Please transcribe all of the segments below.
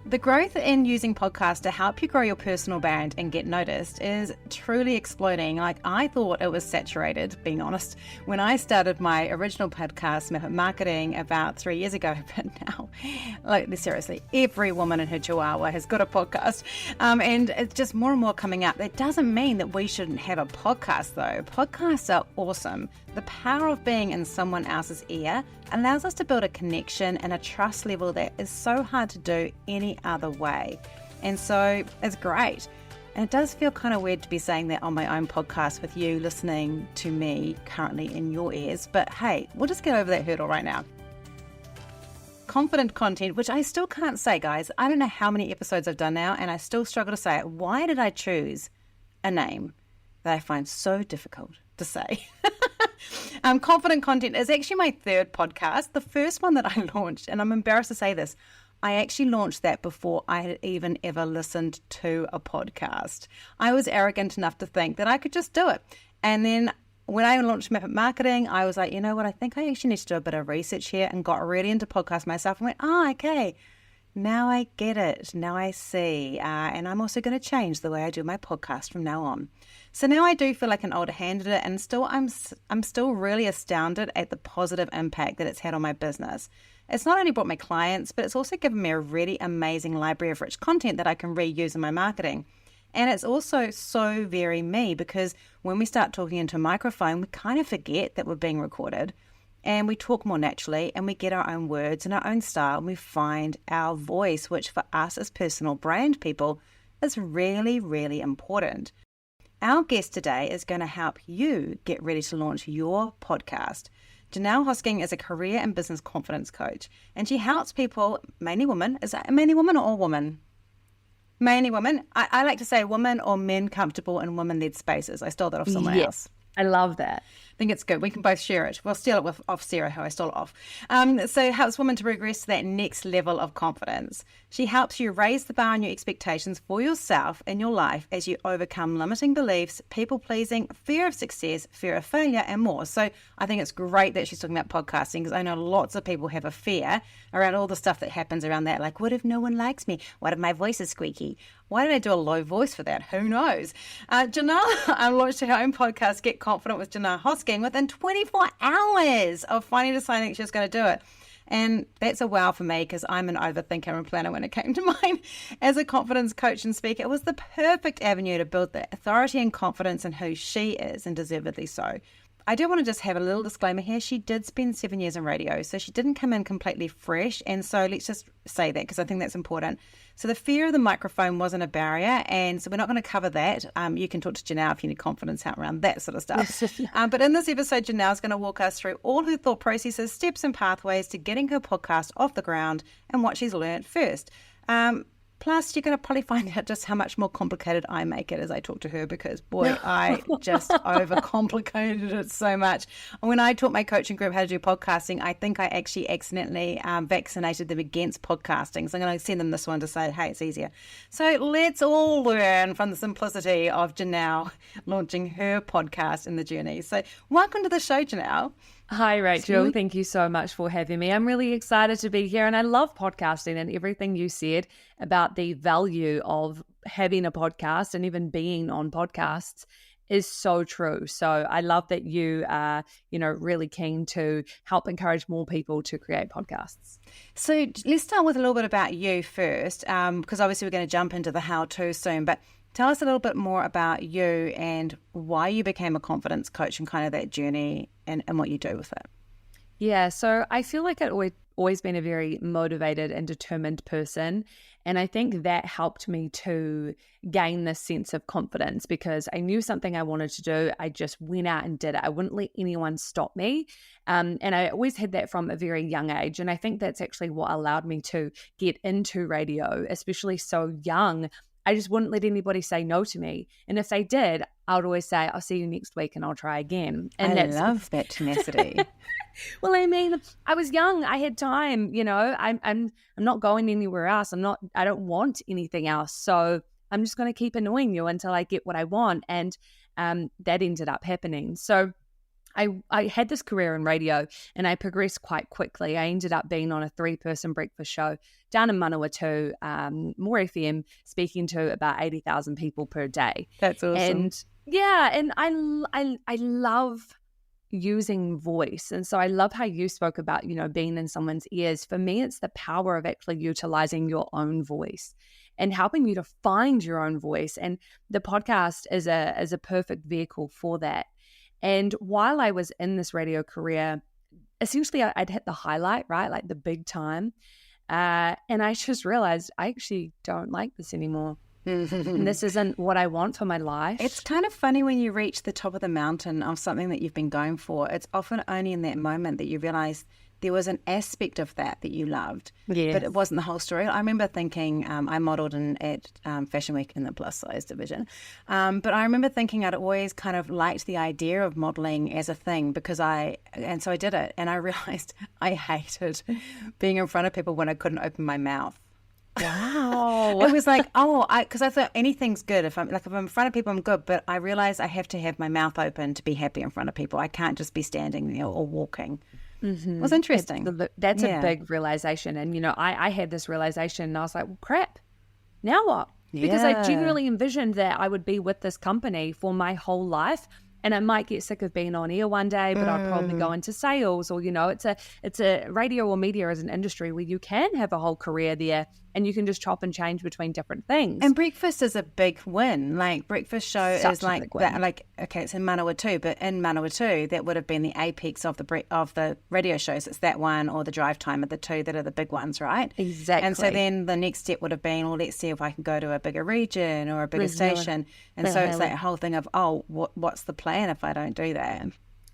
The growth in using podcasts to help you grow your personal brand and get noticed is truly exploding. Like, I thought it was saturated, being honest, when I started my original podcast, Method Marketing, about 3 years ago. But now, like, seriously, every woman and her chihuahua has got a podcast. And it's just more and more coming out. That doesn't mean that we shouldn't have a podcast, though. Podcasts are awesome. The power of being in someone else's ear allows us to build a connection and a trust level that is so hard to do any other way. And so it's great. And it does feel kind of weird to be saying that on my own podcast with you listening to me currently in your ears. But hey, we'll just get over that hurdle right now. Confident content, which I still can't say, guys. I don't know how many episodes I've done now, and I still struggle to say it. Why did I choose a name that I find so difficult to say? Confident content is actually my third podcast. The first one that I launched, and I'm embarrassed to say this, I actually launched that before I had even ever listened to a podcast. I was arrogant enough to think that I could just do it. And then when I launched Method Marketing, I was like, you know what, I think I actually need to do a bit of research here, and got really into podcasts myself and went, oh, okay, now I get it. Now I see. And I'm also going to change the way I do my podcast from now on. So now I do feel like an older hand at it, and I'm still really astounded at the positive impact that it's had on my business. It's not only brought my clients, but it's also given me a really amazing library of rich content that I can reuse in my marketing. And it's also so very me, because when we start talking into a microphone, we kind of forget that we're being recorded, and we talk more naturally, and we get our own words and our own style, and we find our voice, which for us as personal brand people is really, really important. Our guest today is going to help you get ready to launch your podcast. Johnelle Hosking is a career and business confidence coach, and she helps people, mainly women. Is that mainly women or all women? Mainly women. I like to say women or men comfortable in women-led spaces. I stole that off someone else. I love that. I think it's good. We can both share it. We'll steal it off Sarah, who I stole it off. So helps women to progress to that next level of confidence. She helps you raise the bar on your expectations for yourself and your life as you overcome limiting beliefs, people-pleasing, fear of success, fear of failure, and more. So I think it's great that she's talking about podcasting, because I know lots of people have a fear around all the stuff that happens around that. Like, what if no one likes me? What if my voice is squeaky? Why did I do a low voice for that? Who knows? Johnelle launched her own podcast, Get Confident with Johnelle Hosking, within 24 hours of finally deciding she was going to do it. And that's a wow for me, because I'm an overthinker and planner when it came to mine. As a confidence coach and speaker, it was the perfect avenue to build the authority and confidence in who she is, and deservedly so. I do want to just have a little disclaimer here. She did spend 7 years in radio, so she didn't come in completely fresh. And so let's just say that, because I think that's important. So the fear of the microphone wasn't a barrier, and so we're not going to cover that. You can talk to Johnelle if you need confidence out around that sort of stuff. But in this episode, Janelle's going to walk us through all her thought processes, steps and pathways to getting her podcast off the ground, and what she's learned first. Plus, you're going to probably find out just how much more complicated I make it as I talk to her, because, boy, I just overcomplicated it so much. When I taught my coaching group how to do podcasting, I think I actually accidentally vaccinated them against podcasting. So I'm going to send them this one to say, hey, it's easier. So let's all learn from the simplicity of Johnelle launching her podcast in the journey. So welcome to the show, Johnelle. Hi, Rachel. Thank you so much for having me. I'm really excited to be here, and I love podcasting, and everything you said about the value of having a podcast and even being on podcasts is so true. So I love that you are, really keen to help encourage more people to create podcasts. So let's start with a little bit about you first, because obviously we're going to jump into the how-to soon, but tell us a little bit more about you and why you became a confidence coach and kind of that journey and what you do with it. Yeah, so I feel like I've always been a very motivated and determined person. And I think that helped me to gain this sense of confidence, because I knew something I wanted to do. I just went out and did it. I wouldn't let anyone stop me. And I always had that from a very young age. And I think that's actually what allowed me to get into radio, especially so young. I just wouldn't let anybody say no to me. And if they did, I would always say, I'll see you next week and I'll try again. And I love that tenacity. Well, I mean, I was young. I had time, I'm not going anywhere else. I don't want anything else. So I'm just going to keep annoying you until I get what I want. And that ended up happening. So I had this career in radio and I progressed quite quickly. I ended up being on a 3-person breakfast show down in Manawatu, More FM, speaking to about 80,000 people per day. That's awesome. And yeah, and I love using voice. And so I love how you spoke about, being in someone's ears. For me, it's the power of actually utilizing your own voice and helping you to find your own voice. And the podcast is a perfect vehicle for that. And while I was in this radio career, essentially I'd hit the highlight, right? Like the big time. And I just realized I actually don't like this anymore. And this isn't what I want for my life. It's kind of funny when you reach the top of the mountain of something that you've been going for. It's often only in that moment that you realize there was an aspect of that you loved, yes. but it wasn't the whole story. I remember thinking, I modelled at Fashion Week in the plus size division, but I remember thinking I'd always kind of liked the idea of modelling as a thing and so I did it, and I realised I hated being in front of people when I couldn't open my mouth. Wow. It was like, because I thought anything's good. If I'm in front of people, I'm good. But I realized I have to have my mouth open to be happy in front of people. I can't just be standing there or walking. Mm-hmm. It was interesting. That's a big realization. And, I had this realization and I was like, well, crap, now what? Because I genuinely envisioned that I would be with this company for my whole life. And I might get sick of being on air one day, but I'll probably go into sales, or, it's a radio or media as an industry where you can have a whole career there and you can just chop and change between different things. And breakfast is a big win. Like breakfast show is like that. Like, okay, it's in Manawatu, but in Manawatu, that would have been the apex of the radio shows. It's that one or the drive time are the two that are the big ones, right? Exactly. And so then the next step would have been, well, let's see if I can go to a bigger region or a bigger station. And so it's that whole thing of, what's the plan if I don't do that?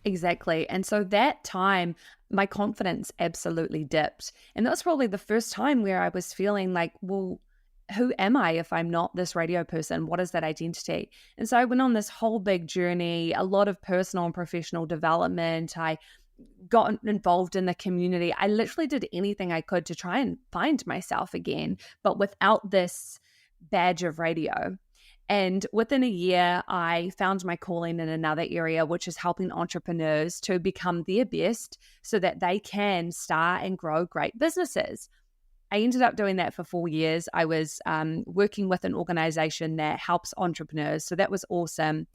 Exactly. And so that time, my confidence absolutely dipped. And that was probably the first time where I was feeling like, well, who am I if I'm not this radio person? What is that identity? And so I went on this whole big journey, a lot of personal and professional development. I got involved in the community. I literally did anything I could to try and find myself again, but without this badge of radio. And within a year, I found my calling in another area, which is helping entrepreneurs to become their best so that they can start and grow great businesses. I ended up doing that for 4 years. I was working with an organization that helps entrepreneurs. So that was awesome.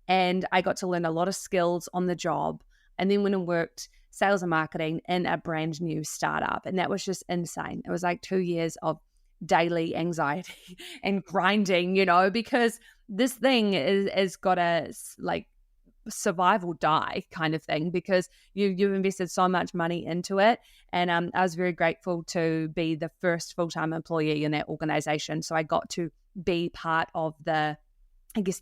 And I got to learn a lot of skills on the job. And then went and worked sales and marketing in a brand new startup. And that was just insane. It was like 2 years of daily anxiety and grinding, because this thing is got a like survive or die kind of thing, because you've invested so much money into it. And I was very grateful to be the first full-time employee in that organization. So I got to be part of the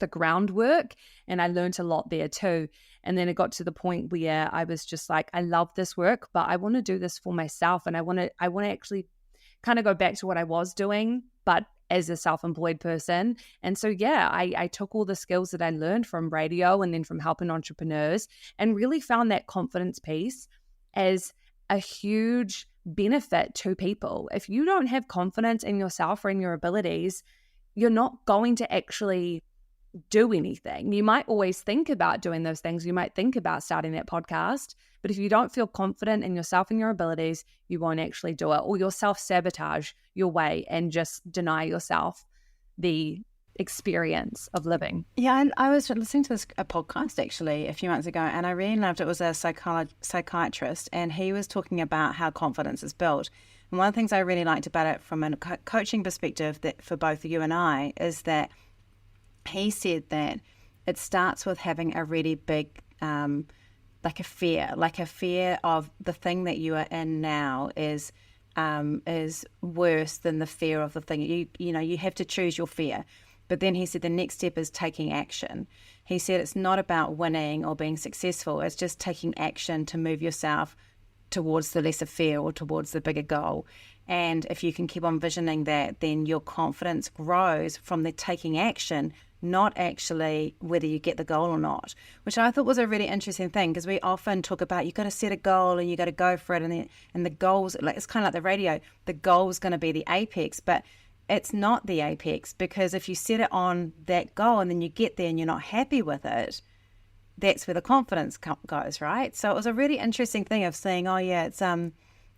groundwork, and I learned a lot there too. And then it got to the point where I was just like, I love this work, but I want to do this for myself. And I want to actually kind of go back to what I was doing, but as a self-employed person. And so, I took all the skills that I learned from radio and then from helping entrepreneurs and really found that confidence piece as a huge benefit to people. If you don't have confidence in yourself or in your abilities, you're not going to actually do anything. You might always think about doing those things. You might think about starting that podcast, but if you don't feel confident in yourself and your abilities, you won't actually do it, or you'll self-sabotage your way and just deny yourself the experience of living. Yeah, and I was listening to a podcast actually a few months ago, and I really loved it. It was a psychiatrist, and he was talking about how confidence is built. And one of the things I really liked about it from a coaching perspective, that for both you and I, is that he said that it starts with having a really big like a fear of the thing that you are in now is worse than the fear of the thing. You have to choose your fear. But then he said the next step is taking action. He said it's not about winning or being successful. It's just taking action to move yourself towards the lesser fear or towards the bigger goal. And if you can keep on visioning that, then your confidence grows from the taking action, not actually whether you get the goal or not, which I thought was a really interesting thing, because we often talk about you've got to set a goal and you got to go for it, and the goals, like, it's kind of like the radio, the goal is going to be the apex, but it's not the apex, because if you set it on that goal and then you get there and you're not happy with it, that's where the confidence goes, right? So it was a really interesting thing of saying, oh yeah,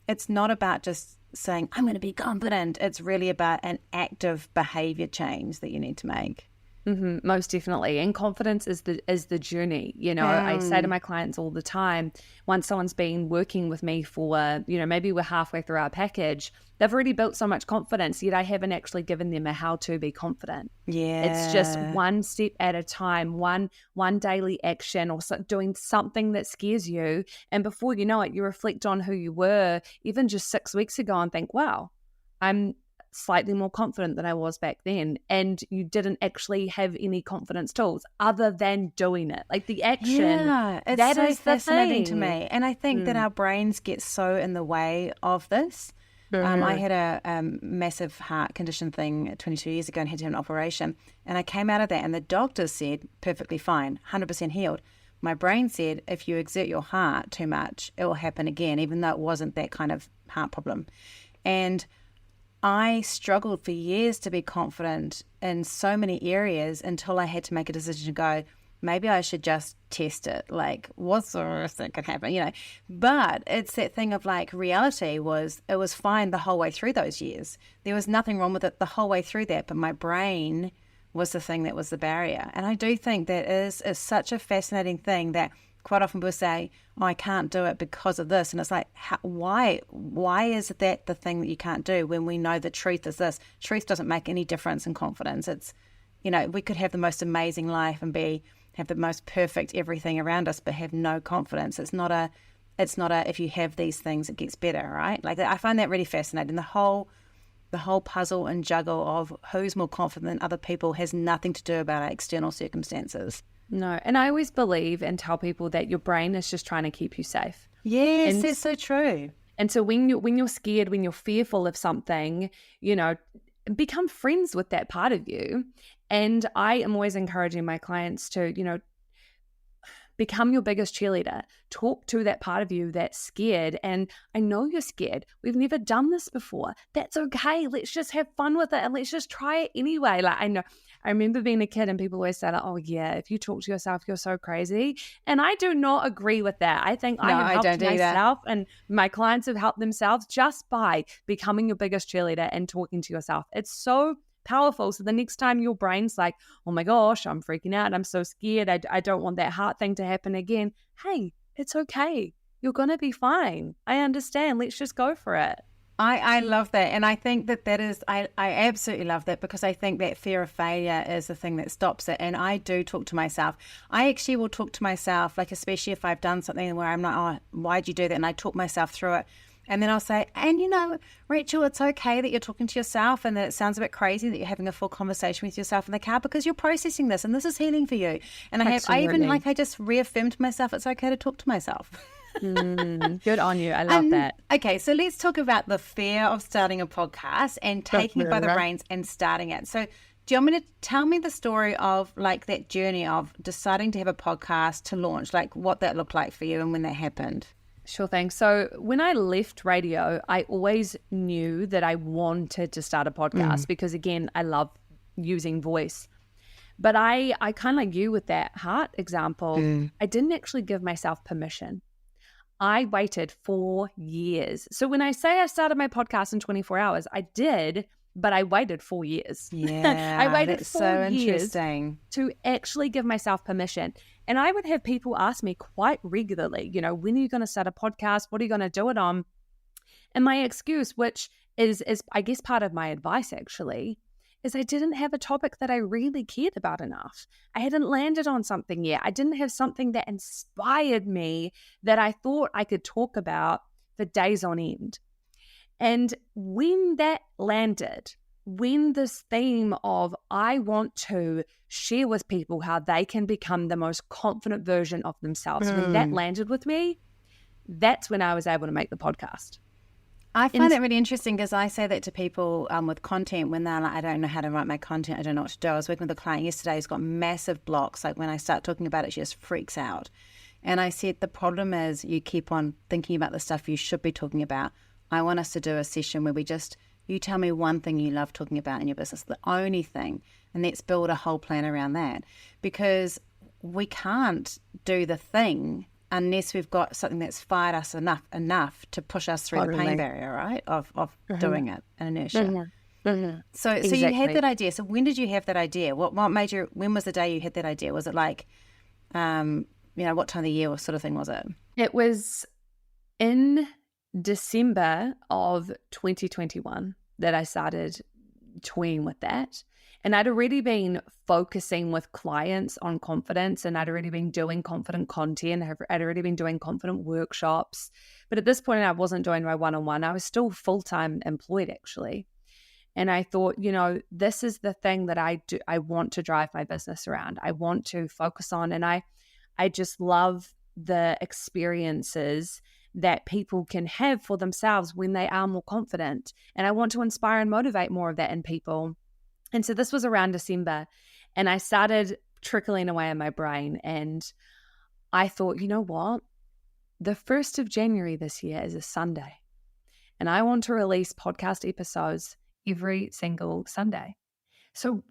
it's not about just saying I'm going to be confident. It's really about an active behavior change that you need to make. Most definitely. And confidence is the journey. I say to my clients all the time, once someone's been working with me for, maybe we're halfway through our package, they've already built so much confidence, yet I haven't actually given them a how to be confident. Yeah. It's just one step at a time, one daily action, or doing something that scares you. And before you know it, you reflect on who you were even just 6 weeks ago and think, wow, I'm slightly more confident than I was back then. And you didn't actually have any confidence tools other than doing it. Like the action. Yeah, it's that so is fascinating the to thing. me. And I think that our brains get so in the way of this. I had a massive heart condition thing 22 years ago and had to have an operation. And I came out of that and the doctors said, perfectly fine, 100% healed. My brain said, if you exert your heart too much, it will happen again, even though it wasn't that kind of heart problem. And I struggled for years to be confident in so many areas until I had to make a decision to go, maybe I should just test it. Like, what's the worst that could happen? But it's that thing of like, reality was, it was fine the whole way through those years. There was nothing wrong with it the whole way through that, but my brain was the thing that was the barrier. And I do think that is such a fascinating thing that quite often people say, oh, I can't do it because of this. And it's like, why is that the thing that you can't do when we know the truth is this? Truth doesn't make any difference in confidence. It's, we could have the most amazing life and have the most perfect everything around us, but have no confidence. It's not a, if you have these things, it gets better, right? Like I find that really fascinating. The whole puzzle and juggle of who's more confident than other people has nothing to do about our external circumstances. No, and I always believe and tell people that your brain is just trying to keep you safe. Yes, that's so true. And so when you're scared, when you're fearful of something, become friends with that part of you. And I am always encouraging my clients to, become your biggest cheerleader. Talk to that part of you that's scared. And I know you're scared. We've never done this before. That's okay. Let's just have fun with it and let's just try it anyway. Like I remember being a kid and people always say, oh yeah, if you talk to yourself, you're so crazy. And I do not agree with that. I think I have helped myself and my clients have helped themselves just by becoming your biggest cheerleader and talking to yourself. It's so powerful. So the next time your brain's like, oh my gosh, I'm freaking out, I'm so scared, I don't want that heart thing to happen again. Hey, it's okay. You're going to be fine. I understand. Let's just go for it. I love that. And I think that is, I absolutely love that because I think that fear of failure is the thing that stops it. And I do talk to myself. I actually will talk to myself, like especially if I've done something where I'm like, oh, why'd you do that? And I talk myself through it. And then I'll say, and Rachel, it's okay that you're talking to yourself and that it sounds a bit crazy that you're having a full conversation with yourself in the car because you're processing this and this is healing for you. And I just reaffirmed to myself, it's okay to talk to myself. Good on you. I love that. Okay, so let's talk about the fear of starting a podcast and taking it by the reins and starting it. So do you want me to tell me the story of like that journey of deciding to have a podcast to launch, like what that looked like for you and when that happened? Sure thing. So when I left radio, I always knew that I wanted to start a podcast because, again, I love using voice. But I kind of like you with that heart example, I didn't actually give myself permission. I waited 4 years. So when I say I started my podcast in 24 hours, I did, but I waited 4 years. Yeah, I waited that's 4 so years interesting to actually give myself permission. And I would have people ask me quite regularly, when are you going to start a podcast? What are you going to do it on? And my excuse, which is I guess part of my advice actually, is I didn't have a topic that I really cared about enough. I hadn't landed on something yet. I didn't have something that inspired me that I thought I could talk about for days on end. And when that landed, when this theme of I want to share with people how they can become the most confident version of themselves, when that landed with me, that's when I was able to make the podcast. I find it really interesting because I say that to people with content when they're like, I don't know how to write my content, I don't know what to do. I was working with a client yesterday who's got massive blocks. Like when I start talking about it, she just freaks out. And I said, the problem is you keep on thinking about the stuff you should be talking about. I want us to do a session where you tell me one thing you love talking about in your business, the only thing, and let's build a whole plan around that. Because we can't do the thing unless we've got something that's fired us enough to push us through the pain barrier, right? Of doing it, and inertia. So you had that idea. So when did you have that idea? What made you? When was the day you had that idea? Was it like, what time of the year or sort of thing was it? It was in December of 2021 that I started toying with that. And I'd already been focusing with clients on confidence, and I'd already been doing confident content. I'd already been doing confident workshops. But at this point, I wasn't doing my one-on-one. I was still full-time employed, actually. And I thought, this is the thing that I do. I want to drive my business around. I want to focus on. And I just love the experiences that people can have for themselves when they are more confident. And I want to inspire and motivate more of that in people. And so this was around December, and I started trickling away in my brain, and I thought, you know what? The 1st of January this year is a Sunday, and I want to release podcast episodes every single Sunday. So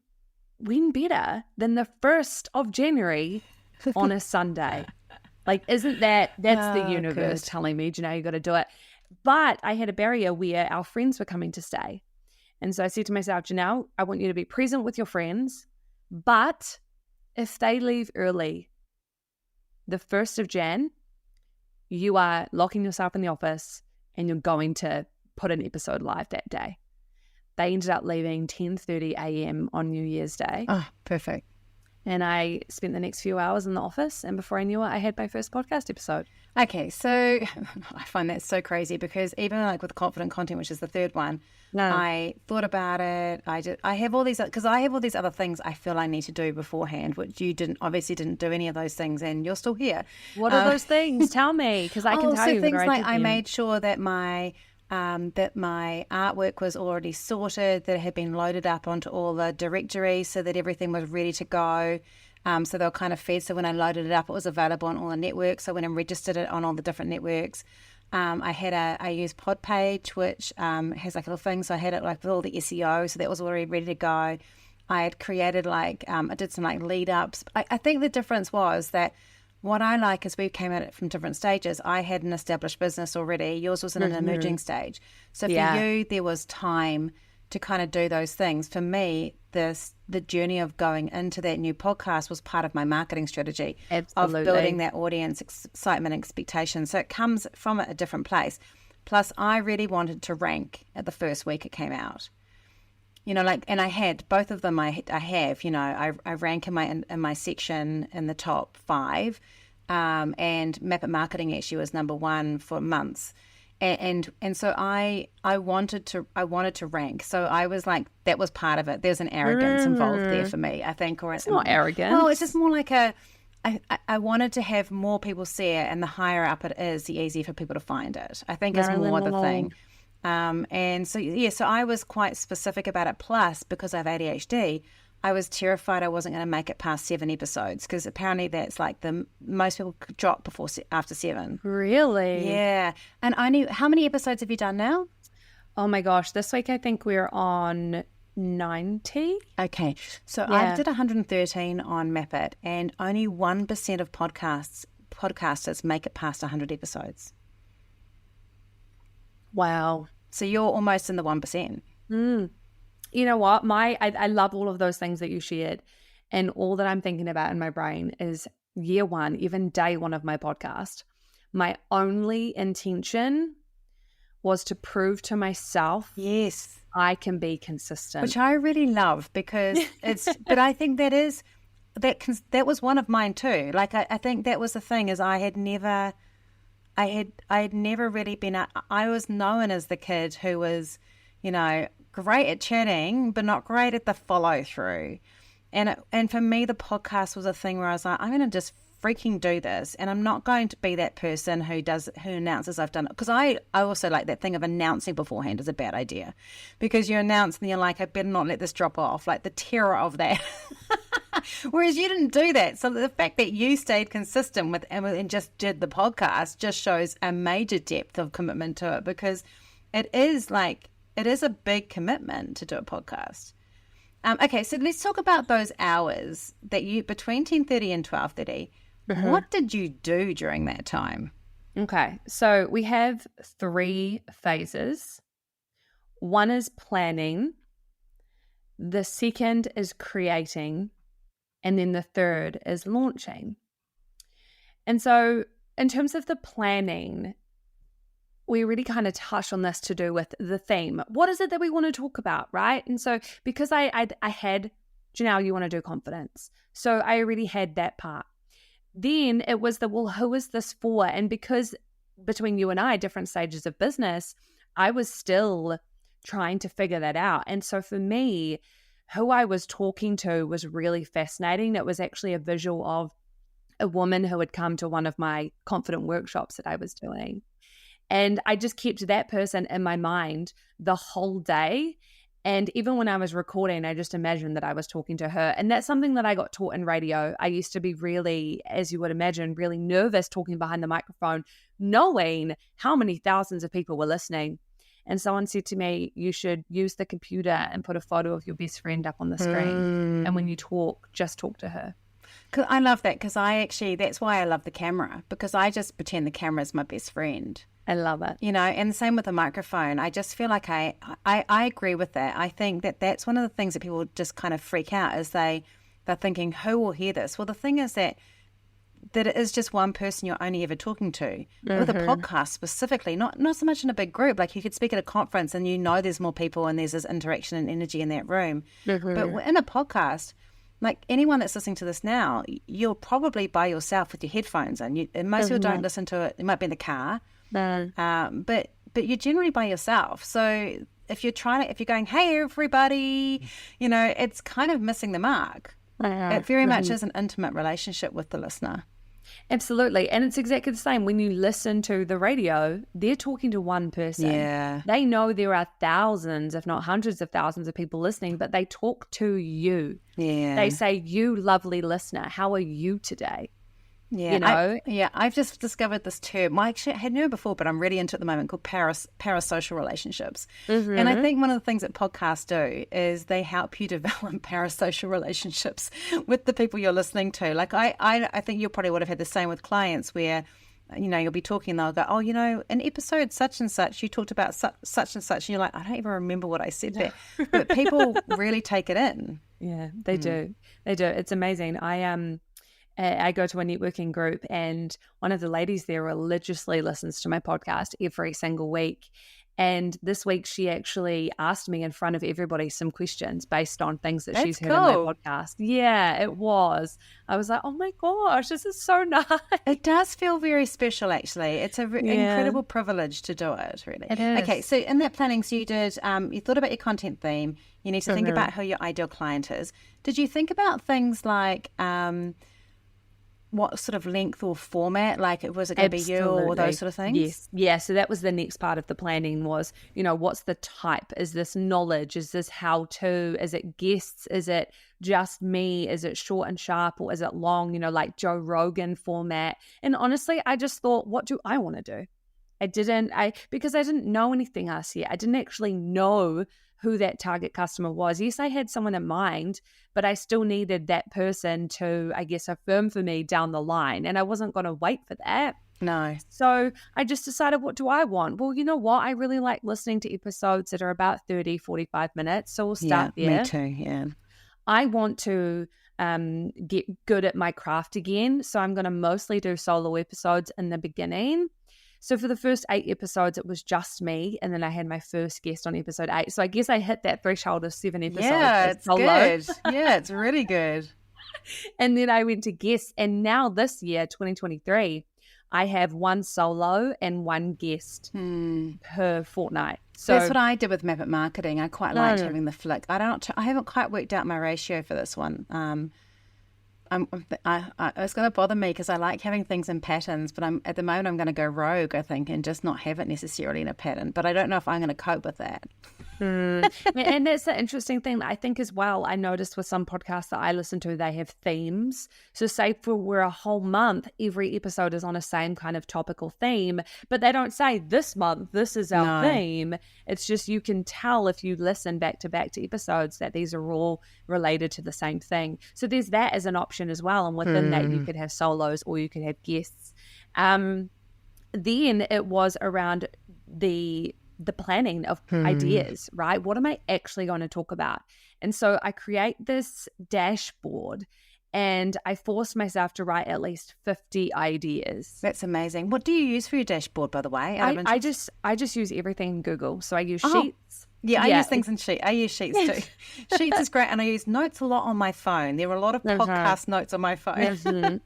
when better than the 1st of January on a Sunday? Like, isn't that's the universe telling me, Johnelle, you got to do it. But I had a barrier where our friends were coming to stay. And so I said to myself, Johnelle, I want you to be present with your friends, but if they leave early, the 1st of Jan, you are locking yourself in the office and you're going to put an episode live that day. They ended up leaving 10:30 a.m. on New Year's Day. Oh, perfect. And I spent the next few hours in the office, and before I knew it, I had my first podcast episode. Okay, so I find that so crazy, because even like with confident content, which is the third one, I thought about it. I have all these, because I have all these other things I feel I need to do beforehand, which you obviously didn't do any of those things, and you're still here. What are those things? Tell me, because I can tell you. Things like I made sure that my artwork was already sorted, that it had been loaded up onto all the directories so that everything was ready to go. So they were kind of fed. So when I loaded it up, it was available on all the networks. So when I registered it on all the different networks, I used Podpage, which has like a little thing. So I had it like with all the SEO. So that was already ready to go. I had created I did some like lead ups. I think the difference was that what I like is we came at it from different stages. I had an established business already. Yours was in an emerging stage. So for you, there was time to kind of do those things. For me, the journey of going into that new podcast was part of my marketing strategy. Absolutely. Of building that audience excitement, expectation. So it comes from a different place. Plus, I really wanted to rank at the first week it came out. And I had both of them. I rank in my section in the top 5, and Map It Marketing actually was number 1 for months, and so I wanted to rank. So I was like, that was part of it. There's an arrogance involved there for me, I think, or it's not arrogance. Well, it's just more like I wanted to have more people see it, and the higher up it is, the easier for people to find it. I think is more the thing. And so I was quite specific about it. Plus, because I have ADHD, I was terrified I wasn't going to make it past 7 episodes, because apparently that's like most people could drop after 7. Really? Yeah. And how many episodes have you done now? Oh my gosh, this week I think we're on 90. Okay. So I did 113 on Map It, and only 1% of podcasters make it past 100 episodes. Wow. So you're almost in the 1%. You know what? I love all of those things that you shared. And all that I'm thinking about in my brain is year 1, even day 1 of my podcast. My only intention was to prove to myself, yes, I can be consistent. Which I really love, because but I think that was one of mine too. Like, I think that was the thing, is I had never really been, I was known as the kid who was, great at chatting, but not great at the follow through. And for me, the podcast was a thing where I was like, I'm going to just freaking do this. And I'm not going to be that person who announces I've done it. Because I also like that thing of announcing beforehand is a bad idea, because you announce and you're like, I better not let this drop off, like the terror of that. Whereas you didn't do that. So the fact that you stayed consistent with and just did the podcast just shows a major depth of commitment to it, because it is a big commitment to do a podcast. Okay, so let's talk about those hours that you between 10:30 and 12:30. What did you do during that time? Okay, so we have 3 phases. One is planning, the second is creating, and then the third is launching. And so in terms of the planning, we really kind of touch on this to do with the theme. What is it that we want to talk about, right? And so because I had, Johnelle, you want to do confidence. So I already had that part. Then it was who is this for? And because between you and I, different stages of business, I was still trying to figure that out. And so for me, who I was talking to was really fascinating. It was actually a visual of a woman who had come to one of my confident workshops that I was doing. And I just kept that person in my mind the whole day. And even when I was recording, I just imagined that I was talking to her. And that's something that I got taught in radio. I used to be really, as you would imagine, really nervous talking behind the microphone, knowing how many thousands of people were listening. And someone said to me, you should use the computer and put a photo of your best friend up on the screen. And when you talk, just talk to her. I love that because that's why I love the camera, because I just pretend the camera is my best friend. I love it. And the same with the microphone. I just feel like I agree with that. I think that that's one of the things that people just kind of freak out is they're thinking, who will hear this? Well, the thing is that it is just one person you're only ever talking to. With a podcast specifically, not so much in a big group. Like you could speak at a conference and there's more people and there's this interaction and energy in that room. But in a podcast, like anyone that's listening to this now, you're probably by yourself with your headphones in. And most people don't listen to it. It might be in the car. But you're generally by yourself. So if you're going, hey everybody, it's kind of missing the mark. It very much is an intimate relationship with the listener. Absolutely. And it's exactly the same. When you listen to the radio, they're talking to one person. Yeah. They know there are thousands, if not hundreds of thousands of people listening, but they talk to you. Yeah. They say, you lovely listener, how are you today? Yeah, I've just discovered this term. I actually had known before, but I'm really into it at the moment, called parasocial relationships. And I think one of the things that podcasts do is they help you develop parasocial relationships with the people you're listening to. Like I think you probably would have had the same with clients where, you'll be talking and they'll go, oh, in episode such and such, you talked about such and such. And you're like, I don't even remember what I said there. But people really take it in. Yeah, they do. They do. It's amazing. I go to a networking group and one of the ladies there religiously listens to my podcast every single week. And this week she actually asked me in front of everybody some questions based on things that she's heard in my podcast. Yeah, it was. I was like, oh my gosh, this is so nice. It does feel very special, actually. It's an incredible privilege to do it, really. It is. Okay, so in that planning, so you did, you thought about your content theme. You need to think about who your ideal client is. Did you think about things like what sort of length or format? Like, was it going to be you or those sort of things? Yes. Yeah. So that was the next part of the planning was, what's the type? Is this knowledge? Is this how-to? Is it guests? Is it just me? Is it short and sharp or is it long, like Joe Rogan format? And honestly, I just thought, what do I want to do? Because I didn't know anything else yet. I didn't actually know who that target customer was. Yes, I had someone in mind, but I still needed that person to, I guess, affirm for me down the line. And I wasn't going to wait for that. No. So I just decided, what do I want? Well, you know what? I really like listening to episodes that are about 30, 45 minutes. So we'll start there. Me too, yeah. I want to get good at my craft again. So I'm going to mostly do solo episodes in the beginning. So for the first 8 episodes, it was just me. And then I had my first guest on episode 8. So I guess I hit that threshold of 7 episodes. Yeah, it's good. Yeah, it's really good. And then I went to guests. And now this year, 2023, I have 1 solo and 1 guest per fortnight. So that's what I did with Map It Marketing. I quite liked having the flick. I haven't quite worked out my ratio for this one. It's going to bother me because I like having things in patterns, but at the moment I'm going to go rogue, I think, and just not have it necessarily in a pattern. But I don't know if I'm going to cope with that. And that's the interesting thing that I think as well. I noticed with some podcasts that I listen to, they have themes. So say for we're a whole month, every episode is on a same kind of topical theme, but they don't say this month, this is our No. theme. It's just you can tell if you listen back to episodes that these are all related to the same thing. So there's that as an option as well. And within that, you could have solos or you could have guests. Then it was around the planning of ideas, right? What am I actually going to talk about? And so I create this dashboard and I force myself to write at least 50 ideas. That's amazing. What do you use for your dashboard, by the way? I just use everything in Google. So I use Sheets. Yeah, I use things in Sheets. I use Sheets too. Sheets is great, and I use notes a lot on my phone. There are a lot of podcast notes on my phone.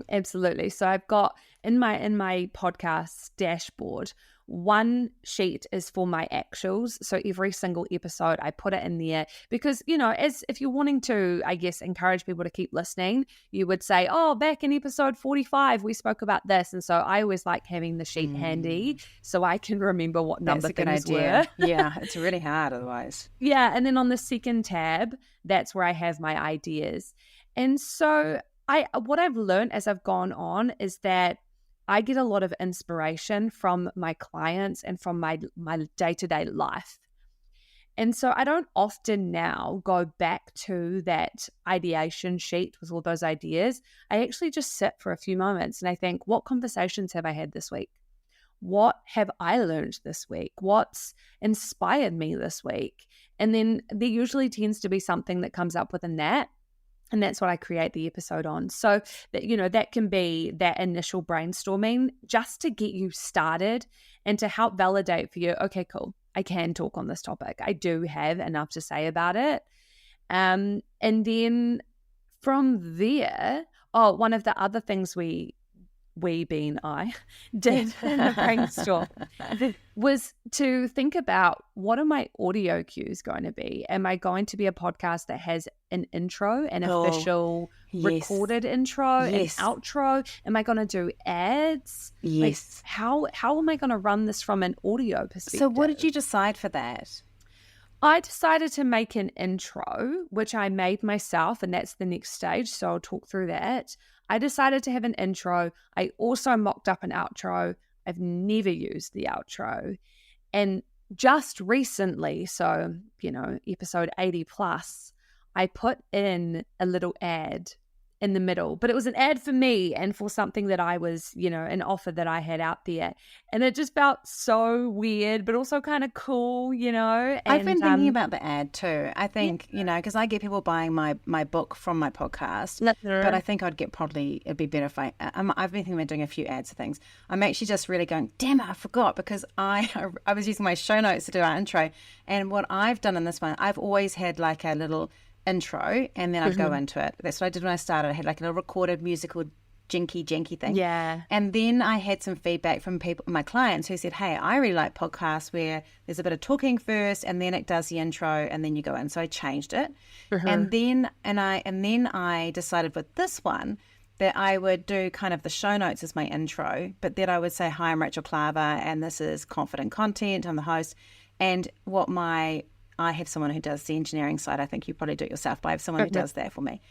Absolutely. So I've got in my podcast dashboard, one sheet is for my actuals. So every single episode, I put it in there because, as if you're wanting to, I guess, encourage people to keep listening, you would say, oh, back in episode 45, we spoke about this. And so I always like having the sheet handy so I can remember what number things were. Yeah, it's really hard otherwise. Yeah. And then on the second tab, that's where I have my ideas. And so what I've learned as I've gone on is that I get a lot of inspiration from my clients and from my day-to-day life. And so I don't often now go back to that ideation sheet with all those ideas. I actually just sit for a few moments and I think, what conversations have I had this week? What have I learned this week? What's inspired me this week? And then there usually tends to be something that comes up within that. And that's what I create the episode on. So that, that can be that initial brainstorming just to get you started and to help validate for you, okay, cool, I can talk on this topic. I do have enough to say about it. And then from there, one of the other things we being I, did in the brainstorm was to think about, what are my audio cues going to be? Am I going to be a podcast that has an intro, an official recorded intro, an outro? Am I going to do ads? Yes. How am I going to run this from an audio perspective? So what did you decide for that? I decided to make an intro, which I made myself, and that's the next stage. So I'll talk through that. I decided to have an intro. I also mocked up an outro. I've never used the outro. And just recently, so, episode 80 plus, I put in a little ad in the middle, but it was an ad for me and for something that I was, an offer that I had out there. And it just felt so weird, but also kind of cool, And, I've been thinking about the ad too. I think, because I get people buying my book from my podcast, but I think it'd be better if I've been thinking about doing a few ads for things. I'm actually just really going, damn it, I forgot, because I was using my show notes to do our intro. And what I've done in this one, I've always had like a little intro and then I'd go into it. That's what I did when I started. I had like a little recorded musical janky thing. Yeah. And then I had some feedback from my clients who said, hey, I really like podcasts where there's a bit of talking first and then it does the intro and then you go in. So I changed it. And then I decided with this one that I would do kind of the show notes as my intro, but then I would say, hi, I'm Rachel Klaver and this is Confident Content. I'm the host. And I have someone who does the engineering side. I think you probably do it yourself, but I have someone who does that for me.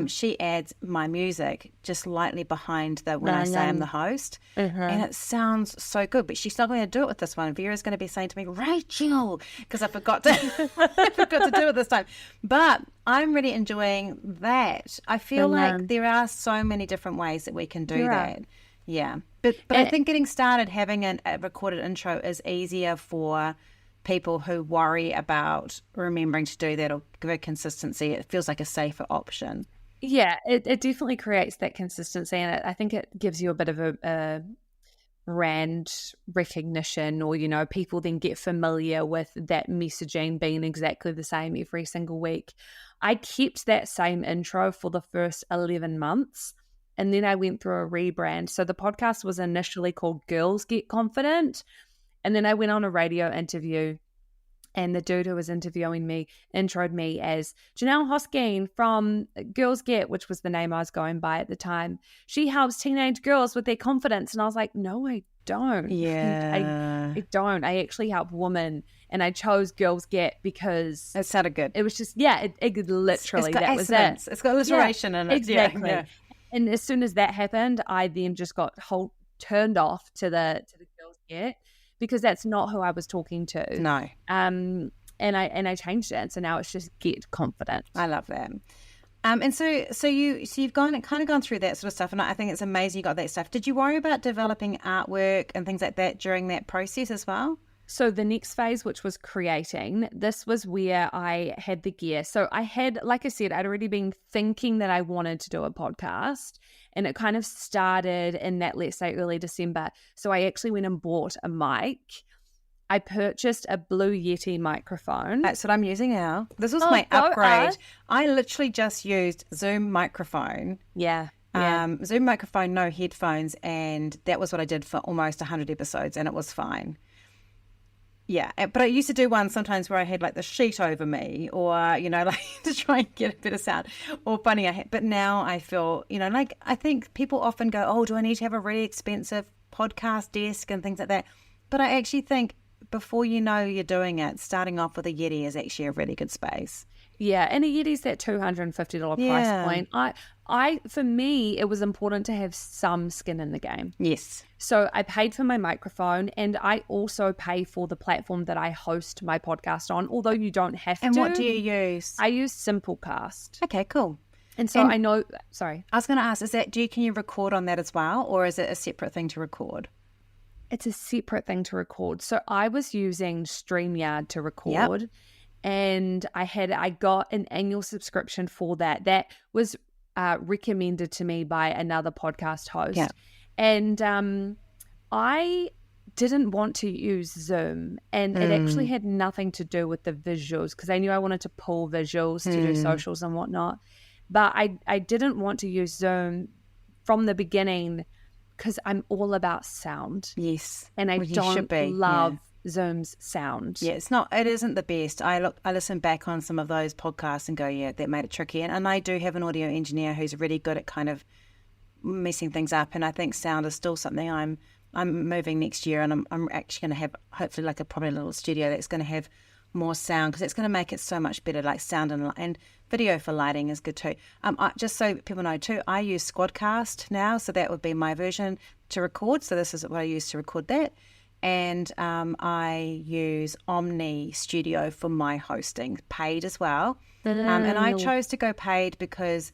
She adds my music just lightly behind when I say I'm the host. And it sounds so good, but she's not going to do it with this one. Vera's going to be saying to me, Rachel, because I forgot to do it this time. But I'm really enjoying that. I feel like there are so many different ways that we can do that. Yeah. But I think getting started, having a recorded intro is easier for people who worry about remembering to do that or give a consistency. It feels like a safer option. Yeah, it definitely creates that consistency, and I think it gives you a bit of a brand recognition, or people then get familiar with that messaging being exactly the same every single week. I kept that same intro for the first 11 months, and then I went through a rebrand. So the podcast was initially called Girls Get Confident. And then I went on a radio interview, and the dude who was interviewing me introed me as Johnelle Hosking from Girls Get, which was the name I was going by at the time. She helps teenage girls with their confidence. And I was like, no, I don't. Yeah. I don't. I actually help women, and I chose Girls Get because It sounded good. it was just, it literally, it's got that assonance. was it. It's got alliteration in it. Exactly. Yeah. And as soon as that happened, I then just got turned off to the Girls Get, because that's not who I was talking to. No. And I changed it, and so now it's just Get Confident. I love that. And so you've kind of gone through that sort of stuff, and I think it's amazing you got that stuff. Did you worry about developing artwork and things like that during that process as well? So the next phase, which was creating, this was where I had the gear. So I had, like I said, I'd already been thinking that I wanted to do a podcast, and it kind of started in that, let's say, early December. So I actually went and bought a mic. I purchased a Blue Yeti microphone. That's what I'm using now. This was my upgrade. I literally just used Zoom microphone. Yeah. Zoom microphone, no headphones, and that was what I did for almost 100 episodes, and it was fine. Yeah, but I used to do one sometimes where I had like the sheet over me, or, like to try and get a better sound, or funny. But now I feel, like I think people often go, oh, do I need to have a really expensive podcast desk and things like that? But I actually think before you know you're doing it, starting off with a Yeti is actually a really good space. Yeah, and a Yeti's that $250 price point. For me, it was important to have some skin in the game. Yes. So I paid for my microphone, and I also pay for the platform that I host my podcast on, although you don't have to. And what do you use? I use Simplecast. Okay, cool. And so I know, sorry. I was going to ask, can you record on that as well, or is it a separate thing to record? It's a separate thing to record. So I was using StreamYard to record, and I got an annual subscription for that. That was recommended to me by another podcast host. Yeah. And I didn't want to use Zoom, and it actually had nothing to do with the visuals, because I knew I wanted to pull visuals to do socials and whatnot. But I didn't want to use Zoom from the beginning, because I'm all about sound. Yes. And I don't love Zoom's sound. Yeah, it isn't the best. I listen back on some of those podcasts and go, yeah, that made it tricky. And I do have an audio engineer who's really good at kind of messing things up. And I think sound is still something I'm moving next year, and I'm actually going to have hopefully probably a little studio that's going to have more sound, because it's going to make it so much better, like sound and video for lighting is good too. Just so people know too, I use Squadcast now, so that would be my version to record. So this is what I use to record that. And I use Omni Studio for my hosting, paid as well. And I chose to go paid because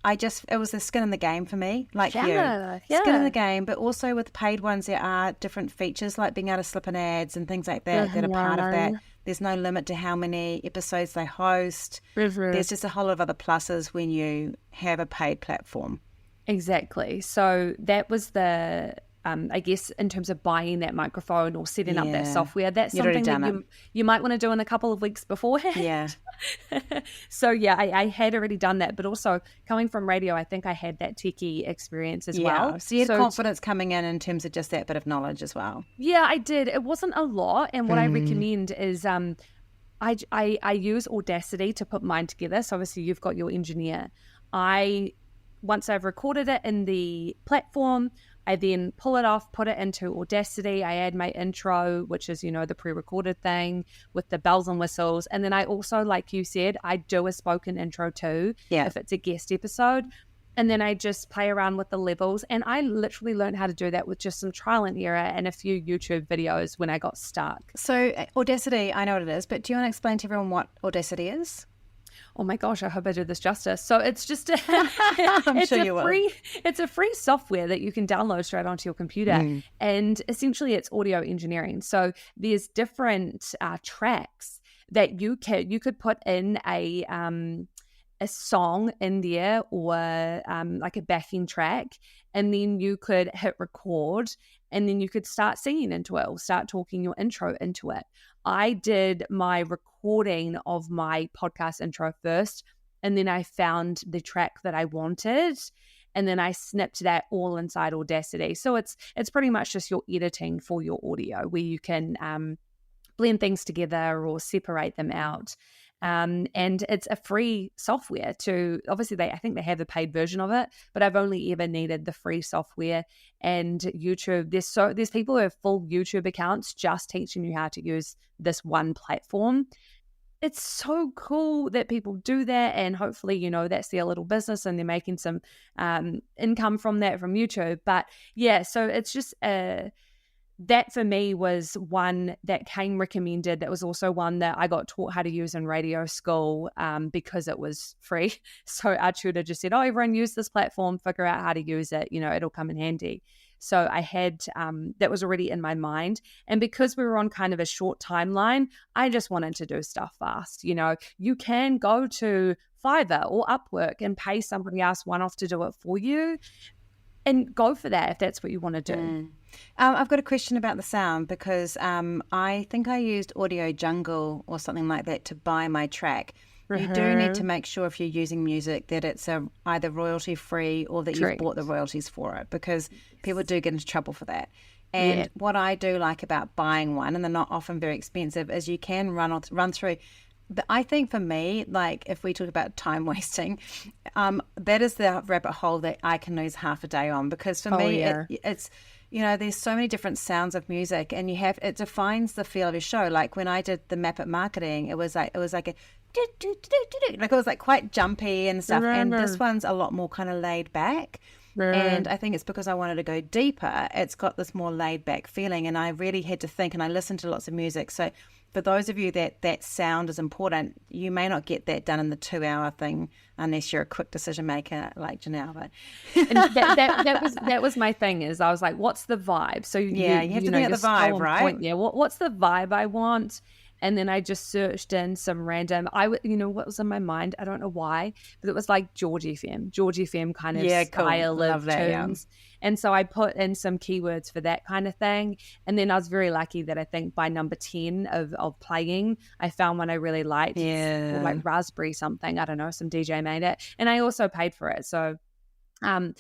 it was the skin in the game for me, skin in the game. But also with paid ones, there are different features, like being able to slip in ads and things like that that are part of that. There's no limit to how many episodes they host. There's just a whole lot of other pluses when you have a paid platform. Exactly. So that was the I guess in terms of buying that microphone or setting up that software, that's something that you might want to do in a couple of weeks beforehand. Yeah. So I had already done that, but also coming from radio, I think I had that techie experience as well. So you had confidence coming in terms of just that bit of knowledge as well. Yeah, I did. It wasn't a lot, and what I recommend is I use Audacity to put mine together. So obviously you've got your engineer. Once I've recorded it in the platform, I then pull it off, put it into Audacity. I add my intro, which is, the pre-recorded thing with the bells and whistles. And then I also, like you said, I do a spoken intro too, if it's a guest episode. And then I just play around with the levels. And I literally learned how to do that with just some trial and error and a few YouTube videos when I got stuck. So Audacity, I know what it is, but do you want to explain to everyone what Audacity is? Oh my gosh, I hope I did this justice. So it's just it's a free software that you can download straight onto your computer. And essentially it's audio engineering. So there's different tracks that you could put in a song in there, or like a backing track, and then you could hit record, and then you could start singing into it or start talking your intro into it. I did my recording of my podcast intro first, and then I found the track that I wanted, and then I snipped that all inside Audacity. So it's pretty much just your editing for your audio, where you can blend things together or separate them out. And it's a free software to, obviously I think they have a paid version of it, but I've only ever needed the free software. And YouTube, there's people who have full YouTube accounts just teaching you how to use this one platform. It's so cool that people do that, and hopefully, that's their little business and they're making some income from that from YouTube. But yeah, so it's just that for me was one that came recommended. That was also one that I got taught how to use in radio school because it was free. So our tutor just said, everyone use this platform, figure out how to use it, it'll come in handy. So I had, that was already in my mind. And because we were on kind of a short timeline, I just wanted to do stuff fast. You can go to Fiverr or Upwork and pay somebody else one-off to do it for you, and go for that if that's what you want to do. I've got a question about the sound, because I think I used Audio Jungle or something like that to buy my track. You do need to make sure if you're using music that it's either royalty free or that you've bought the royalties for it, because people do get into trouble for that. And what I do like about buying one, and they're not often very expensive, is you can run through. I think for me, like if we talk about time wasting, that is the rabbit hole that I can lose half a day on, because for me it's there's so many different sounds of music, and it defines the feel of your show. Like when I did the map at marketing, it was like a like it was like quite jumpy and stuff. And this one's a lot more kind of laid back. And I think it's because I wanted to go deeper. It's got this more laid back feeling, and I really had to think, and I listened to lots of music. So for those of you that sound is important, you may not get that done in the 2-hour thing unless you're a quick decision maker like Johnelle. But and that was my thing, is I was like, what's the vibe? So you have to think of the vibe, right? What's the vibe I want? And then I just searched in some random, what was in my mind? I don't know why, but it was like George FM kind of style of tunes. And so I put in some keywords for that kind of thing. And then I was very lucky that I think by number 10 of playing, I found one I really liked. It's called like Raspberry something. I don't know, some DJ made it. And I also paid for it. So I'm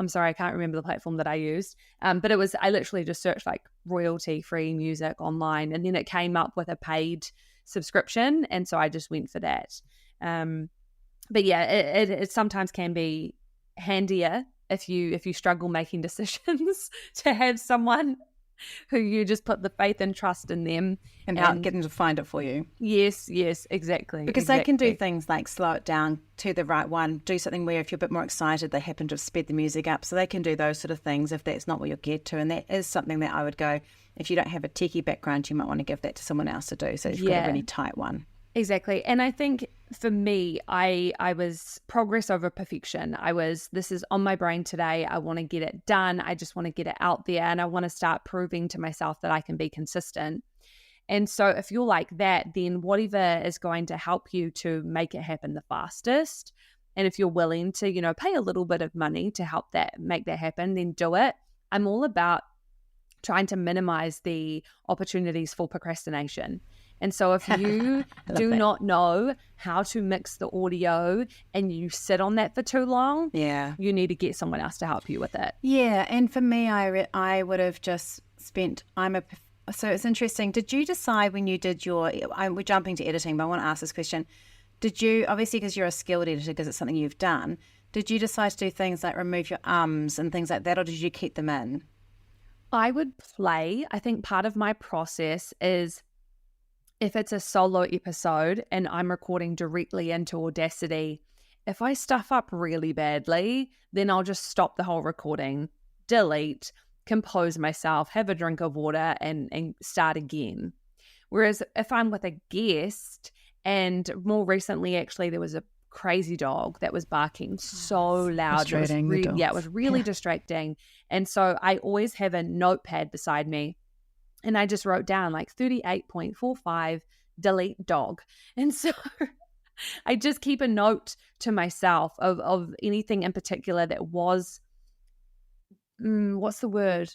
sorry, I can't remember the platform that I used, but I literally just searched like royalty free music online, and then it came up with a paid subscription, and so I just went for that. But yeah, it sometimes can be handier if you struggle making decisions to have someone who you just put the faith and trust in them and get them to find it for you. Yes, exactly. Because they can do things like slow it down to the right one, do something where if you're a bit more excited, they happen to have sped the music up. So they can do those sort of things if that's not what you'll get to. And that is something that I would go, if you don't have a techie background, you might want to give that to someone else to do. So you've got a really tight one. Exactly. And I think for me, I was progress over perfection. This is on my brain today. I want to get it done. I just want to get it out there, and I want to start proving to myself that I can be consistent. And so if you're like that, then whatever is going to help you to make it happen the fastest, and if you're willing to, pay a little bit of money to help make that happen, then do it. I'm all about trying to minimize the opportunities for procrastination. And so if you do not know how to mix the audio and you sit on that for too long, you need to get someone else to help you with it. Yeah, and for me, I would have just spent, so it's interesting. Did you decide when you did we're jumping to editing, but I want to ask this question. Did you, obviously because you're a skilled editor, because it's something you've done, did you decide to do things like remove your ums and things like that, or did you keep them in? I would play. I think part of my process is, if it's a solo episode and I'm recording directly into Audacity, if I stuff up really badly, then I'll just stop the whole recording, delete, compose myself, have a drink of water, and start again. Whereas if I'm with a guest, and more recently, actually, there was a crazy dog that was barking so loud. It was really distracting. And so I always have a notepad beside me. And I just wrote down like 38.45, delete dog. And so I just keep a note to myself of anything in particular that was, what's the word?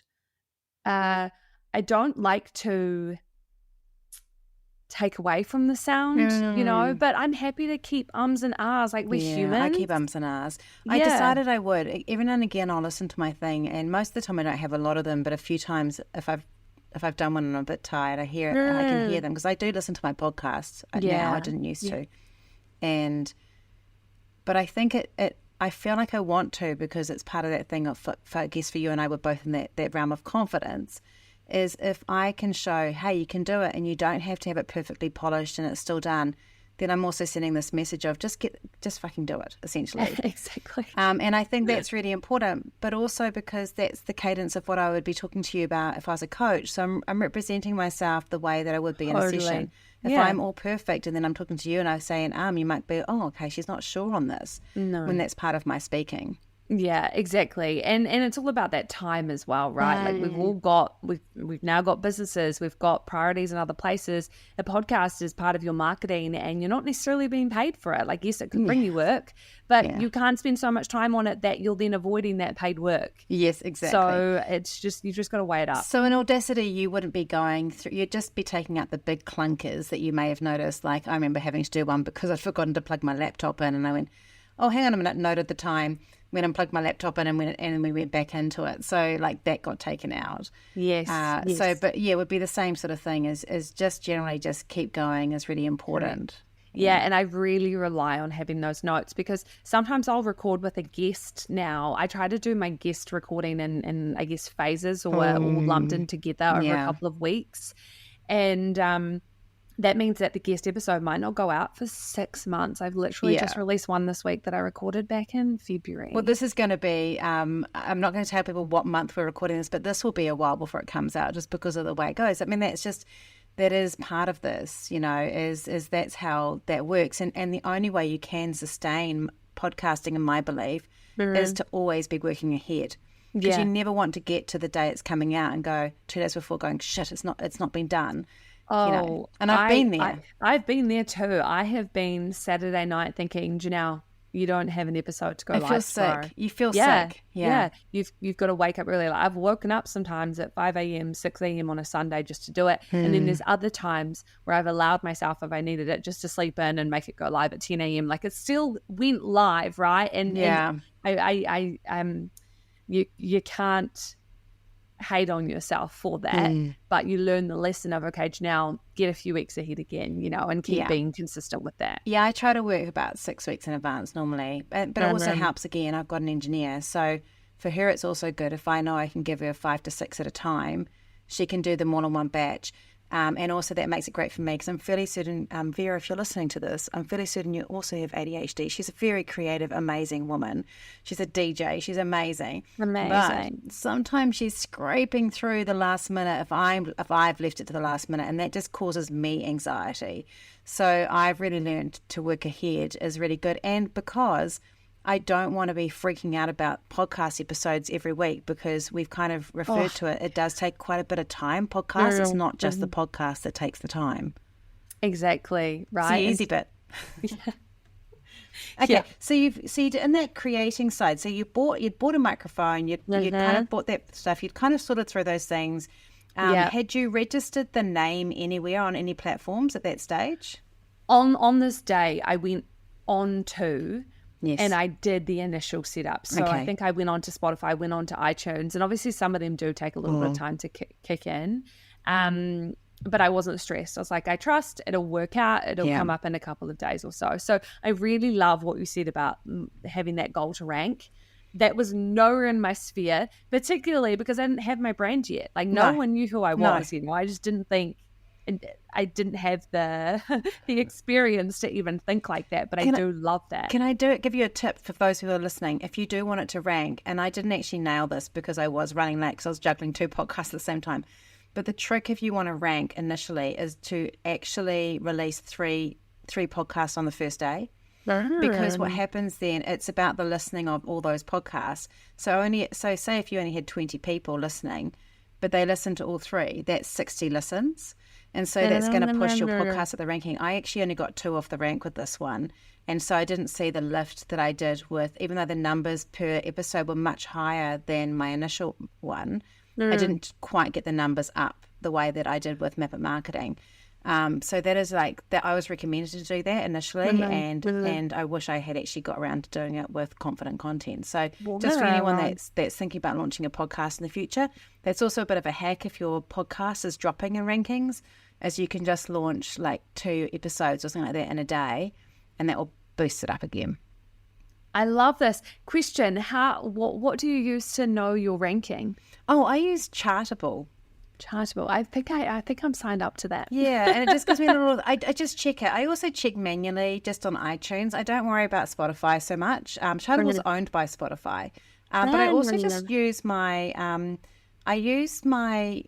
I don't like to take away from the sound, but I'm happy to keep ums and ahs. Like, we're humans. I keep ums and ahs. I decided I would. Every now and again I'll listen to my thing, and most of the time I don't have a lot of them, but a few times if I've I've done one and I'm a bit tired, I can hear them, because I do listen to my podcasts now. I didn't used to. But I think I feel like I want to, because it's part of that thing of, I guess for you and I were both in that realm of confidence, is if I can show, hey, you can do it and you don't have to have it perfectly polished and it's still done, then I'm also sending this message of just fucking do it, essentially. Exactly. And I think that's really important, but also because that's the cadence of what I would be talking to you about if I was a coach. So I'm representing myself the way that I would be in a session. If I'm all perfect and then I'm talking to you and I say an you might be, oh, okay, she's not sure on this. No. When that's part of my speaking. Yeah, exactly. And it's all about that time as well, right? Like we've now got businesses, we've got priorities in other places. A podcast is part of your marketing and you're not necessarily being paid for it. Like, yes, it can bring you work, but you can't spend so much time on it that you're then avoiding that paid work. Yes, exactly. So you've just got to weigh it up. So in Audacity, you wouldn't be going through, you'd just be taking out the big clunkers that you may have noticed. Like, I remember having to do one because I'd forgotten to plug my laptop in and I went, oh, hang on a minute, noted the time. When I plugged my laptop in and we went back into it. So like that got taken out. Yes. So, but yeah, it would be the same sort of thing is just generally just keep going is really important. Yeah, and I really rely on having those notes because sometimes I'll record with a guest now. I try to do my guest recording in I guess phases or all lumped in together over a couple of weeks. And that means that the guest episode might not go out for 6 months. I've literally just released one this week that I recorded back in February. Well, this is going to be, I'm not going to tell people what month we're recording this, but this will be a while before it comes out just because of the way it goes. I mean, that is part of this, is that's how that works. And the only way you can sustain podcasting, in my belief, is to always be working ahead. Because you never want to get to the day it's coming out and go 2 days before going, shit, it's not been done. Oh, and I've been there. I've been there too. I have been Saturday night thinking, Johnelle, you don't have an episode to go live tomorrow. Sick. You feel sick. Yeah. You've got to wake up early. Like, I've woken up sometimes at 5 a.m., 6 a.m. on a Sunday just to do it. And then there's other times where I've allowed myself, if I needed it, just to sleep in and make it go live at 10 a.m. Like, it still went live, right? And you can't hate on yourself for that, but you learn the lesson of, okay, now get a few weeks ahead again, and keep being consistent with that. Yeah, I try to work about 6 weeks in advance normally, but it also helps, again, I've got an engineer, so for her it's also good if I know I can give her 5 to 6 at a time, she can do them all in one batch. And also that makes it great for me because I'm fairly certain, Vera, if you're listening to this, I'm fairly certain you also have ADHD. She's a very creative, amazing woman. She's a DJ. She's amazing. But sometimes she's scraping through the last minute if I've left it to the last minute, and that just causes me anxiety. So I've really learned to work ahead is really good. And because I don't want to be freaking out about podcast episodes every week because we've kind of referred to it. It does take quite a bit of time. Podcast is not just the podcast that takes the time. Exactly. Right. It's the easy bit. Okay. So you did in that creating side. So you'd bought a microphone. You'd kind of bought that stuff. You'd kind of sorted through those things. Had you registered the name anywhere on any platforms at that stage? On this day, I went on to. Yes. And I did the initial setup. So I think I went on to Spotify, went on to iTunes, and obviously some of them do take a little bit of time to kick in. But I wasn't stressed. I was like, I trust it'll work out. It'll come up in a couple of days or so. So I really love what you said about having that goal to rank. That was nowhere in my sphere, particularly because I didn't have my brand yet. Like no one knew who I was. I just didn't think. I didn't have the experience to even think like that, but I do love that. Can I give you a tip for those who are listening? If you do want it to rank, and I didn't actually nail this because I was running late because I was juggling 2 podcasts at the same time, but the trick if you want to rank initially is to actually release three podcasts on the first day. Because what happens then, it's about the listening of all those podcasts. So say if you only had 20 people listening, but they listen to all 3, that's 60 listens. And so that's going to push your podcast at the ranking. I actually only got 2 off the rank with this one. And so I didn't see the lift that I did with, even though the numbers per episode were much higher than my initial one, I didn't quite get the numbers up the way that I did with Map It Marketing. So that is like that. I was recommended to do that initially, and I wish I had actually got around to doing it with confident content. So just for anyone that's thinking about launching a podcast in the future, that's also a bit of a hack if your podcast is dropping in rankings, as you can just launch like 2 episodes or something like that in a day, and that will boost it up again. I love this. Question, what do you use to know your ranking? Oh, I use Chartable. I think I'm signed up to that. Yeah, and it just gives me a little. I just check it. I also check manually just on iTunes. I don't worry about Spotify so much. Chartable is owned by Spotify, but I also just use my. I use my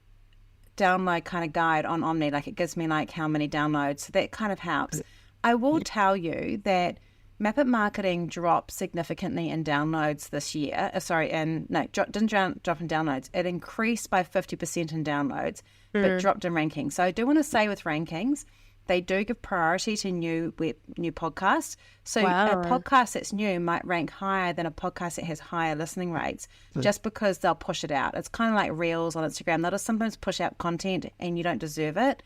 download kind of guide on Omni. Like it gives me like how many downloads. So that kind of helps. I will tell you that Map It Marketing dropped significantly in downloads this year. Didn't drop in downloads. It increased by 50% in downloads, but dropped in rankings. So I do want to say with rankings, they do give priority to new podcasts. So a podcast that's new might rank higher than a podcast that has higher listening rates, just because they'll push it out. It's kind of like Reels on Instagram. They'll just sometimes push out content and you don't deserve it.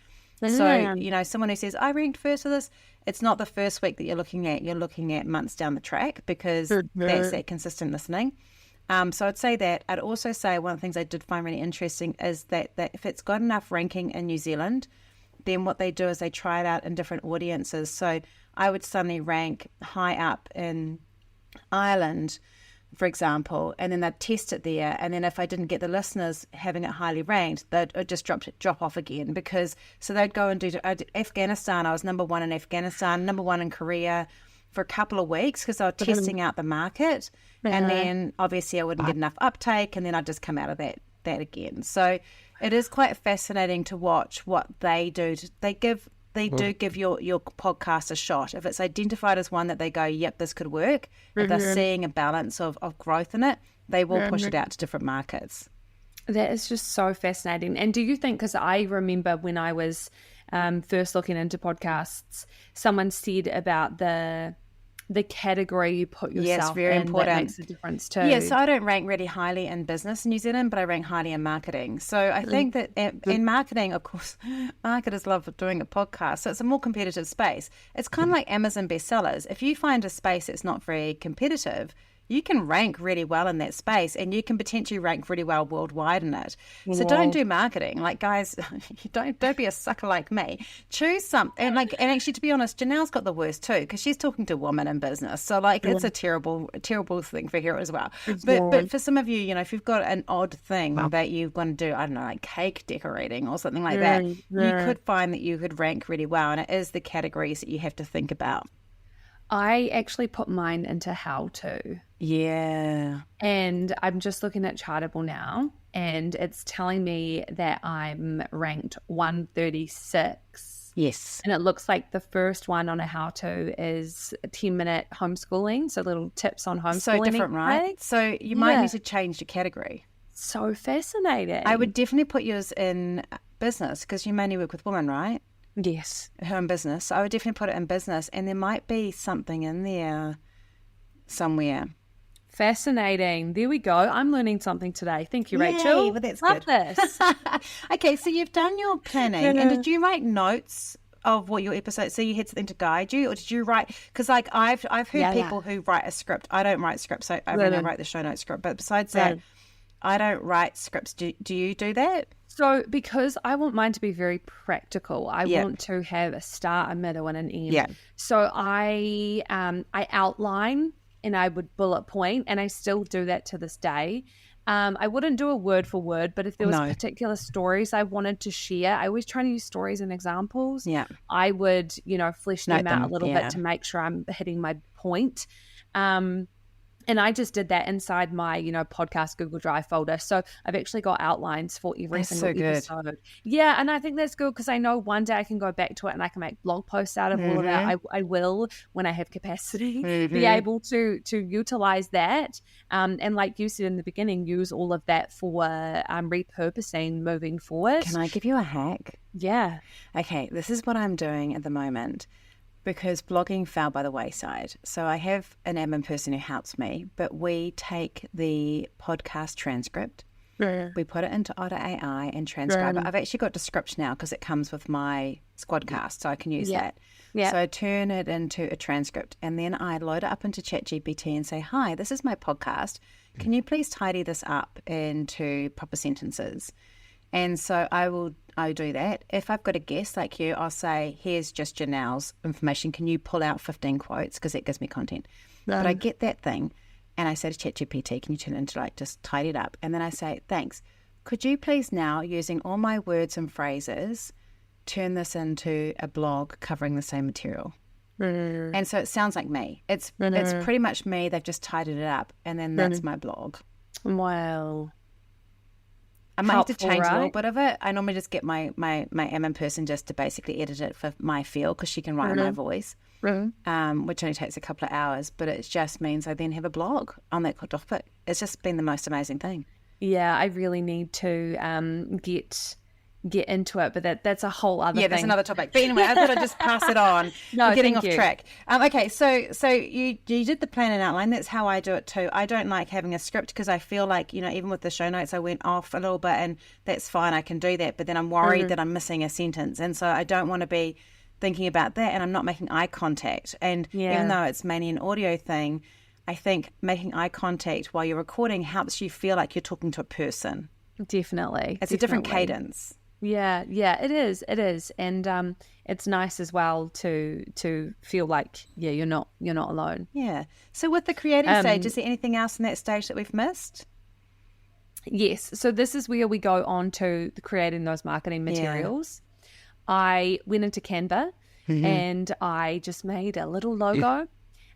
So, someone who says, I ranked first for this, it's not the first week that you're looking at. You're looking at months down the track, because that's that consistent listening. So I'd say that. I'd also say one of the things I did find really interesting is that if it's got enough ranking in New Zealand, then what they do is they try it out in different audiences. So I would suddenly rank high up in Ireland, for example, and then they'd test it there. And then if I didn't get the listeners having it highly ranked, they'd just drop off again. So they'd go and do Afghanistan. I was number 1 in Afghanistan, number 1 in Korea for a couple of weeks, because they were testing out the market. And then obviously I wouldn't get enough uptake, and then I'd just come out of that again. So it is quite fascinating to watch what they do. They do give your podcast a shot. If it's identified as one that they go, yep, this could work, if they're seeing a balance of growth in it, they will push it out to different markets. That is just so fascinating. And do you think, because I remember when I was first looking into podcasts, someone said about the category you put yourself very in, important. that makes a difference too. Yeah, so I don't rank really highly in business in New Zealand, but I rank highly in marketing. So I think that in marketing, of course, marketers love doing a podcast. So it's a more competitive space. It's kind of like Amazon bestsellers. If you find a space that's not very competitive, you can rank really well in that space, and you can potentially rank really well worldwide in it. So don't do marketing. Like, guys, don't be a sucker like me. Choose something. And actually, to be honest, Johnelle's got the worst too, because she's talking to women in business. So it's a terrible thing for her as well. But for some of you, if you've got an odd thing that you want to do, I don't know, like cake decorating or something like that, you could find that you could rank really well. And it is the categories that you have to think about. I actually put mine into how to. Yeah. And I'm just looking at Chartable now, and it's telling me that I'm ranked 136. Yes. And it looks like the first one on a how to is a 10-minute homeschooling. So little tips on homeschooling. So different, right? So you might need to change your category. So fascinating. I would definitely put yours in business, because you mainly work with women, right? Yes. Her in business. So I would definitely put it in business, and there might be something in there somewhere. Fascinating. There we go. I'm learning something today. Thank you, Rachel. Yay, well, that's Love good. This. Okay, so you've done your planning, and did you write notes of what your episode? So you had something to guide you, or did you write? Because I've heard people who write a script. I don't write scripts. So I write the show notes script, but besides that, I don't write scripts. Do you do that? So because I want mine to be very practical, I want to have a start, a middle, and an end. Yeah. So I outline, and I would bullet point, and I still do that to this day. I wouldn't do a word for word, but if there was particular stories I wanted to share, I always try to use stories and examples. Yeah. I would, flesh them out a little bit to make sure I'm hitting my point. And I just did that inside my, podcast Google Drive folder. So I've actually got outlines for every single episode. Yeah, and I think that's good, because I know one day I can go back to it and I can make blog posts out of all of that. I will, when I have capacity, be able to utilize that. And like you said in the beginning, use all of that for repurposing moving forward. Can I give you a hack? Yeah. Okay, this is what I'm doing at the moment, because blogging fell by the wayside. So I have an admin person who helps me, but we take the podcast transcript We put it into Otter AI and transcribe it. I've actually got Descript now because it comes with my Squadcast, so I can use that. So I turn it into a transcript, and then I load it up into ChatGPT and say, hi, this is my podcast. Can you please tidy this up into proper sentences? And so I do that. If I've got a guest like you, I'll say, here's just Johnelle's information. Can you pull out 15 quotes? Because that gives me content. But I get that thing. And I say to ChatGPT, can you turn it into just tidy it up? And then I say, thanks. Could you please now, using all my words and phrases, turn this into a blog covering the same material? And so it sounds like me. It's pretty much me. They've just tidied it up. And then that's my blog. Wow. I might have to change a little bit of it. I normally just get my admin person just to basically edit it for my feel because she can write my voice. Which only takes a couple of hours, but it just means I then have a blog on that topic. It's just been the most amazing thing. Yeah, I really need to get into it, but that's a whole other thing. Yeah, that's another topic. But anyway, I thought I'd just pass it on. No, I'm getting off track. Okay, so you did the plan and outline. That's how I do it too. I don't like having a script because I feel like, even with the show notes, I went off a little bit, and that's fine. I can do that, but then I'm worried that I'm missing a sentence, and so I don't want to be thinking about that, and I'm not making eye contact. And even though it's mainly an audio thing, I think making eye contact while you're recording helps you feel like you're talking to a person. Definitely. It's a different cadence. Yeah, it is. And it's nice as well to feel like, you're not alone. Yeah. So with the creating stage, is there anything else in that stage that we've missed? Yes. So this is where we go on to creating those marketing materials. I went into Canva and I just made a little logo.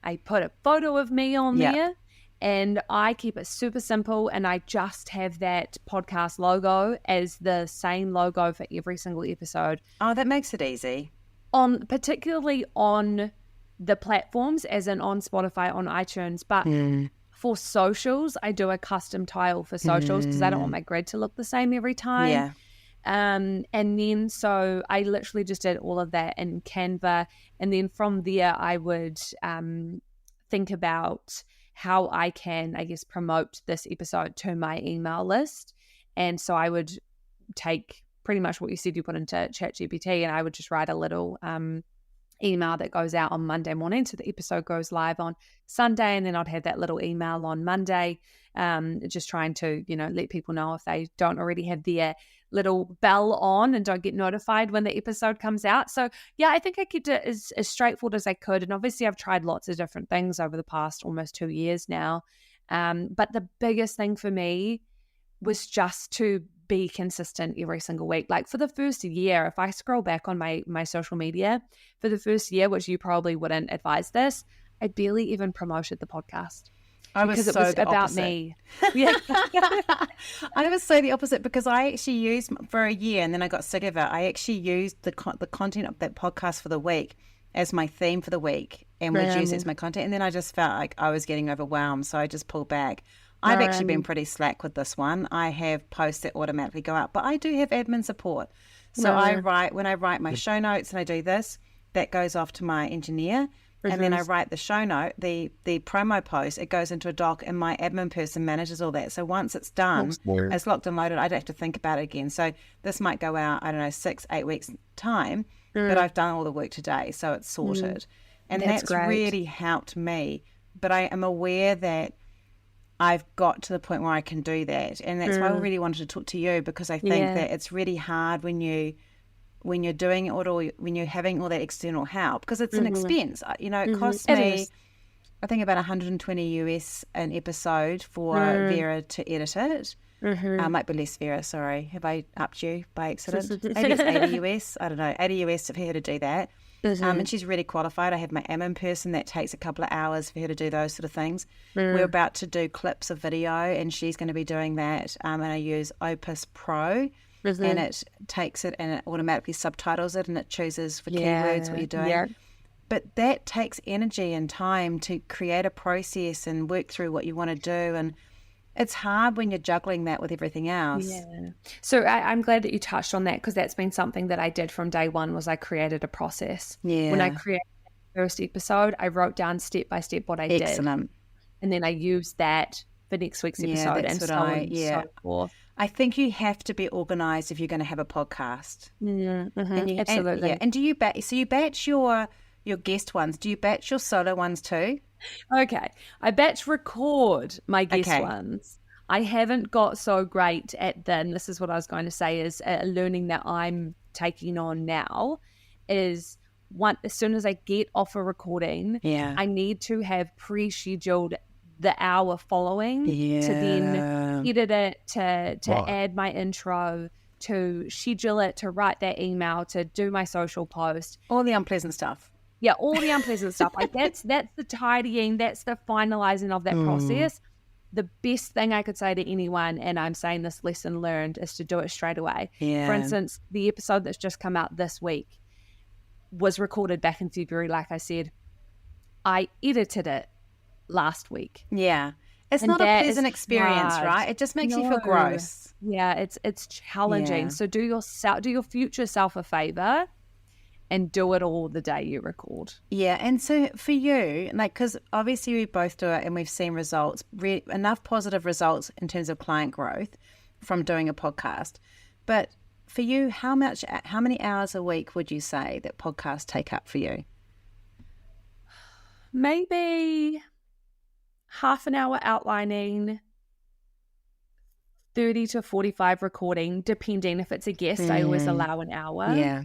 I put a photo of me on there, and I keep it super simple, and I just have that podcast logo as the same logo for every single episode. Oh, that makes it easy. Particularly on the platforms, as in on Spotify, on iTunes, but for socials, I do a custom tile for socials because I don't want my grid to look the same every time. Yeah. And then so I literally just did all of that in Canva, and then from there I would think about how I can, I guess, promote this episode to my email list. And so I would take pretty much what you said you put into ChatGPT, and I would just write a little email that goes out on Monday morning, so the episode goes live on Sunday, and then I'd have that little email on Monday, just trying to let people know if they don't already have their little bell on and don't get notified when the episode comes out. So I think I kept it as straightforward as I could, and obviously I've tried lots of different things over the past almost 2 years now, but the biggest thing for me was just to be consistent every single week. Like for the first year, if I scroll back on my social media, for the first year, which you probably wouldn't advise this, I barely even promoted the podcast. Because it was about me. Yeah. I was so the opposite, because I actually used for a year, and then I got sick of it. I actually used the content of that podcast for the week as my theme for the week, and would use it as my content. And then I just felt like I was getting overwhelmed, so I just pulled back. I've actually been pretty slack with this one. I have posts that automatically go out, but I do have admin support. So when I write my show notes and I do this, that goes off to my engineer. And then I write the show note, the promo post, it goes into a doc, and my admin person manages all that. So once it's done, it's locked and loaded, I don't have to think about it again. So this might go out, 6-8 weeks time, but I've done all the work today, so it's sorted. And that's really helped me. But I am aware that I've got to the point where I can do that. And that's why I really wanted to talk to you, because I think that it's really hard when you're doing it, or when you're having all that external help, because it's an expense. It costs me, I think, about $120 US an episode for Vera to edit it. Might be less, Vera, sorry. Have I upped you by accident? Maybe it's 80 US. I don't know, 80 US for her to do that. And she's really qualified. I have my admin person that takes a couple of hours for her to do those sort of things. We're about to do clips of video, and she's going to be doing that. And I use Opus Pro. And it takes it and it automatically subtitles it, and it chooses for keywords what you're doing. But that takes energy and time to create a process and work through what you want to do. And it's hard when you're juggling that with everything else. Yeah. So I'm glad that you touched on that, because that's been something that I did from day one, was I created a process. Yeah. When I created the first episode, I wrote down step by step what I did. Excellent. And then I used that for next week's episode, and so on and so forth. I think you have to be organized if you're going to have a podcast. Absolutely. And do you batch? So you batch your guest ones. Do you batch your solo ones too? Okay. I batch record my guest ones. I haven't got so great at and this is what I was going to say, is learning that I'm taking on now is as soon as I get off a recording, I need to have pre-scheduled the hour following to then edit it, to add my intro, to schedule it, to write that email, to do my social post. All the unpleasant stuff. Yeah, all the unpleasant stuff. Like that's the tidying, that's the finalizing of that process. The best thing I could say to anyone, and I'm saying this lesson learned, is to do it straight away. Yeah. For instance, the episode that's just come out this week was recorded back in February, like I said. I edited it last week. Yeah. It's not a pleasant experience, right? It just makes you feel gross. Yeah, it's challenging. Yeah. So do your future self a favor and do it all the day you record. Yeah, and so for you, like, because obviously we both do it and we've seen results, enough positive results in terms of client growth from doing a podcast. But for you, how many hours a week would you say that podcasts take up for you? Maybe half an hour outlining, 30 to 45 recording, depending if it's a guest. I always allow an hour. Yeah.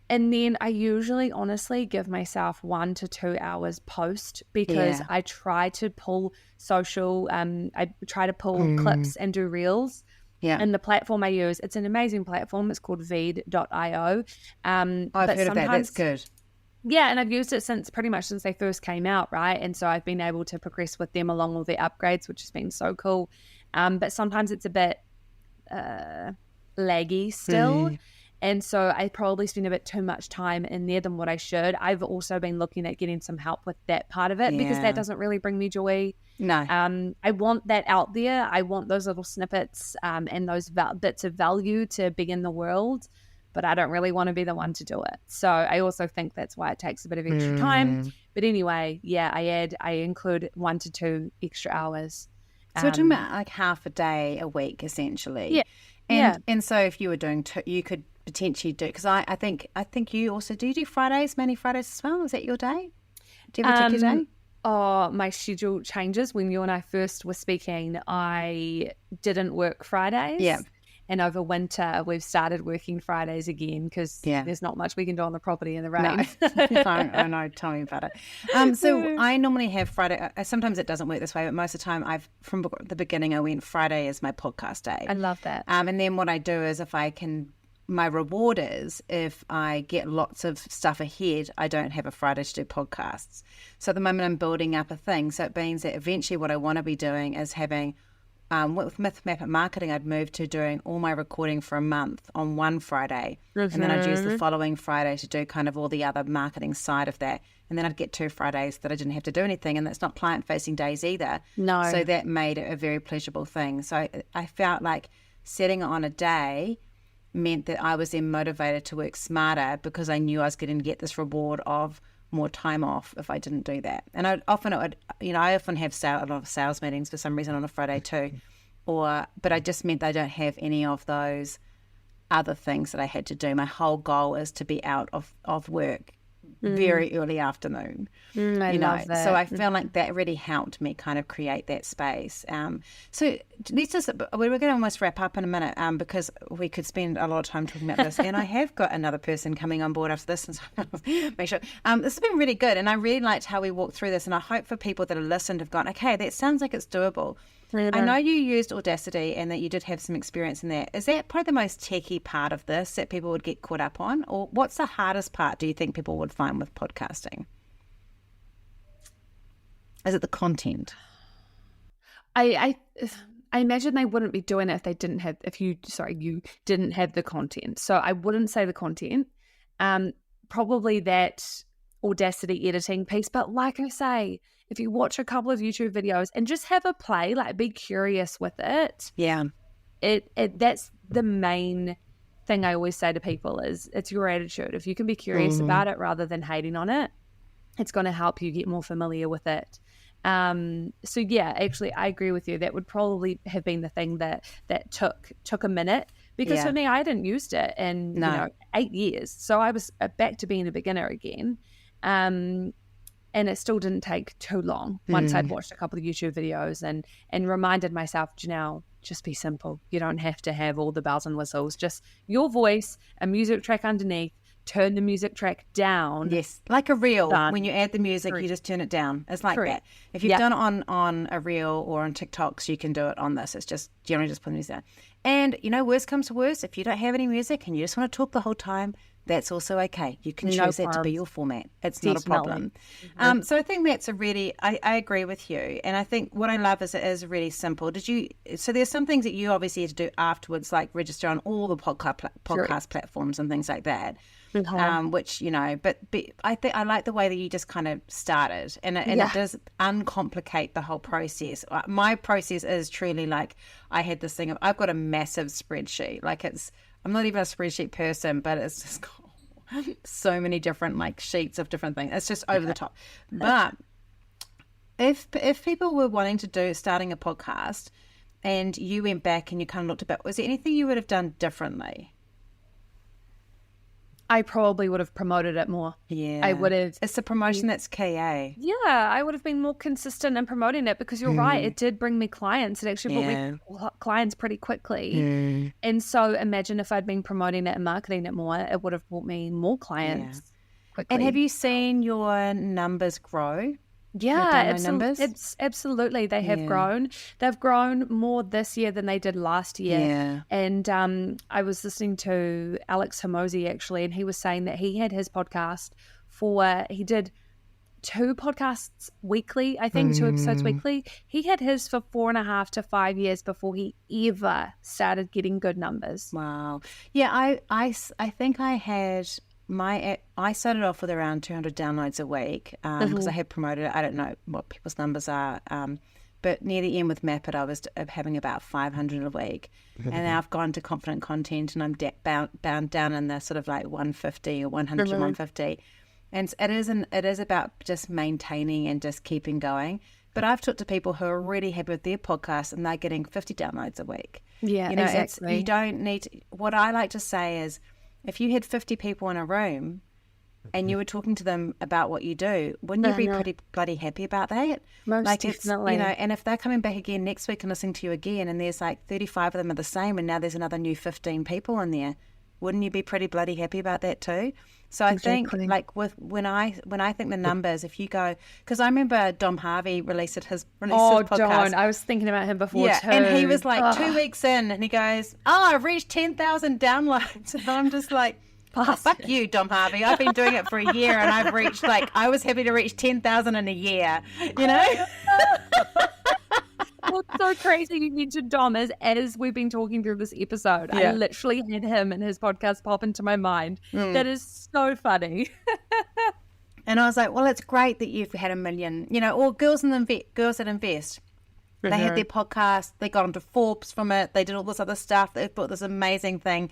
And then I usually honestly give myself 1 to 2 hours post, because I try to pull social, I try to pull clips and do reels. Yeah. And the platform I use, it's an amazing platform. It's called Veed.io. I've heard of that. That's good. Yeah, and I've used it pretty much since they first came out, right? And so I've been able to progress with them along with their upgrades, which has been so cool. But sometimes it's a bit laggy still. And so I probably spend a bit too much time in there than what I should. I've also been looking at getting some help with that part of it, because that doesn't really bring me joy. No. I want that out there. I want those little snippets and those bits of value to be in the world, but I don't really want to be the one to do it. So I also think that's why it takes a bit of extra time. But anyway, I include 1 to 2 extra hours. So we're talking about like half a day a week, essentially. Yeah. And so if you were doing you could potentially do, because I think you also do you do Fridays, many Fridays as well? Is that your day? Do you have a particular day? Oh, my schedule changes. When you and I first were speaking, I didn't work Fridays. Yeah. And over winter, we've started working Fridays again, because there's not much we can do on the property in the rain. No. I know. Tell me about it. So I normally have Friday. Sometimes it doesn't work this way, but most of the time, from the beginning, I went Friday is my podcast day. I love that. And then what I do is my reward is if I get lots of stuff ahead, I don't have a Friday to do podcasts. So at the moment I'm building up a thing. So it means that eventually what I want to be doing is having, with Map Marketing, I'd move to doing all my recording for a month on one Friday. And then I'd use the following Friday to do kind of all the other marketing side of that. And then I'd get 2 Fridays that I didn't have to do anything. And that's not client-facing days either. No. So that made it a very pleasurable thing. So I felt like setting it on a day meant that I was then motivated to work smarter, because I knew I was going to get this reward of more time off if I didn't do that. And I often have a lot of sales meetings for some reason on a Friday too, but I just meant I don't have any of those other things that I had to do. My whole goal is to be out of work very early afternoon. I love that. So I felt like that really helped me kind of create that space. So we're going to almost wrap up in a minute, because we could spend a lot of time talking about this. And I have got another person coming on board after this, and so make sure. This has been really good, and I really liked how we walked through this. And I hope for people that have listened have gone, okay, that sounds like it's doable. I know you used Audacity and that you did have some experience in that. Is that probably the most techie part of this that people would get caught up on? Or what's the hardest part, do you think, people would find with podcasting? Is it the content? I imagine they wouldn't be doing it if you didn't have the content. So I wouldn't say the content. Probably that Audacity editing piece. But like I say, if you watch a couple of YouTube videos and just have a play, like be curious with it. Yeah. That's the main thing I always say to people is it's your attitude. If you can be curious about it rather than hating on it, it's going to help you get more familiar with it. So yeah, actually, I agree with you. That would probably have been the thing that took a minute, because for me, I hadn't used it in 8 years, so I was back to being a beginner again. And it still didn't take too long once I'd watched a couple of YouTube videos and reminded myself, Johnelle, just be simple. You don't have to have all the bells and whistles. Just your voice, a music track underneath, turn the music track down. Yes, like a reel. Done. When you add the music, you just turn it down. It's like that. If you've done it on a reel or on TikToks, you can do it on this. It's just generally just put the music down. And, worst comes to worst, if you don't have any music and you just want to talk the whole time, that's also okay. You can choose that to be your format. It's not a problem. So I think that's I agree with you. And I think what I love is it is really simple. So there's some things that you obviously had to do afterwards, like register on all the podcast platforms and things like that. Which, but I like the way that you just kind of started, and it does uncomplicate the whole process. My process is truly like, I had this thing of, I've got a massive spreadsheet. Like I'm not even a spreadsheet person, but it's just got so many different like sheets of different things. It's just over the top. But if people were wanting to starting a podcast and you went back and you kind of looked at, was there anything you would have done differently? I probably would have promoted it more. Yeah. I would have. It's the promotion that's key, eh? Yeah, I would have been more consistent in promoting it, because you're right, it did bring me clients. It actually brought me clients pretty quickly. And so imagine if I'd been promoting it and marketing it more, it would have brought me more clients quickly. And have you seen your numbers grow? Yeah, absolutely. They have grown. They've grown more this year than they did last year. Yeah. And I was listening to Alex Hormozi actually, and he was saying that he had his podcast he did 2 podcasts weekly, I think, 2 episodes weekly. He had his for 4.5 to 5 years before he ever started getting good numbers. Wow. Yeah, I think I had... I started off with around 200 downloads a week because I had promoted it. I don't know what people's numbers are, but near the end with Map It, I was having about 500 a week. And now I've gone to Confident Content, and I'm bound down in the sort of like 150 or 100 to 150. And it is about just maintaining and just keeping going. But I've talked to people who are really happy with their podcast, and they're getting 50 downloads a week. Yeah, exactly. You don't need what I like to say is, if you had 50 people in a room and you were talking to them about what you do, wouldn't you be pretty bloody happy about that? Most definitely. And if they're coming back again next week and listening to you again, and there's like 35 of them are the same, and now there's another new 15 people in there, wouldn't you be pretty bloody happy about that too? So I think like when I think the numbers, if you go, because I remember Dom Harvey released his podcast. Don, I was thinking about him before too. And he was like 2 weeks in, and he goes, I've reached 10,000 downloads. And I'm just like, fuck you, Dom Harvey. I've been doing it for a year, and I've reached I was happy to reach 10,000 in a year, What's so crazy you mentioned Dom is, as we've been talking through this episode, I literally had him and his podcast pop into my mind. That is so funny. And I was like, well, it's great that you've had 1 million, or Girls That Invest. They had their podcast, they got onto Forbes from it, they did all this other stuff, they built this amazing thing.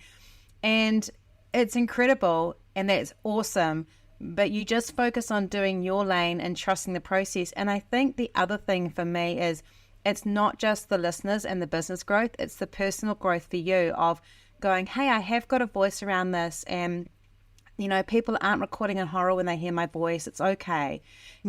And it's incredible, and that's awesome. But you just focus on doing your lane and trusting the process. And I think the other thing for me is, it's not just the listeners and the business growth, it's the personal growth for you of going, hey, I have got a voice around this, and people aren't recording in horror when they hear my voice. It's okay.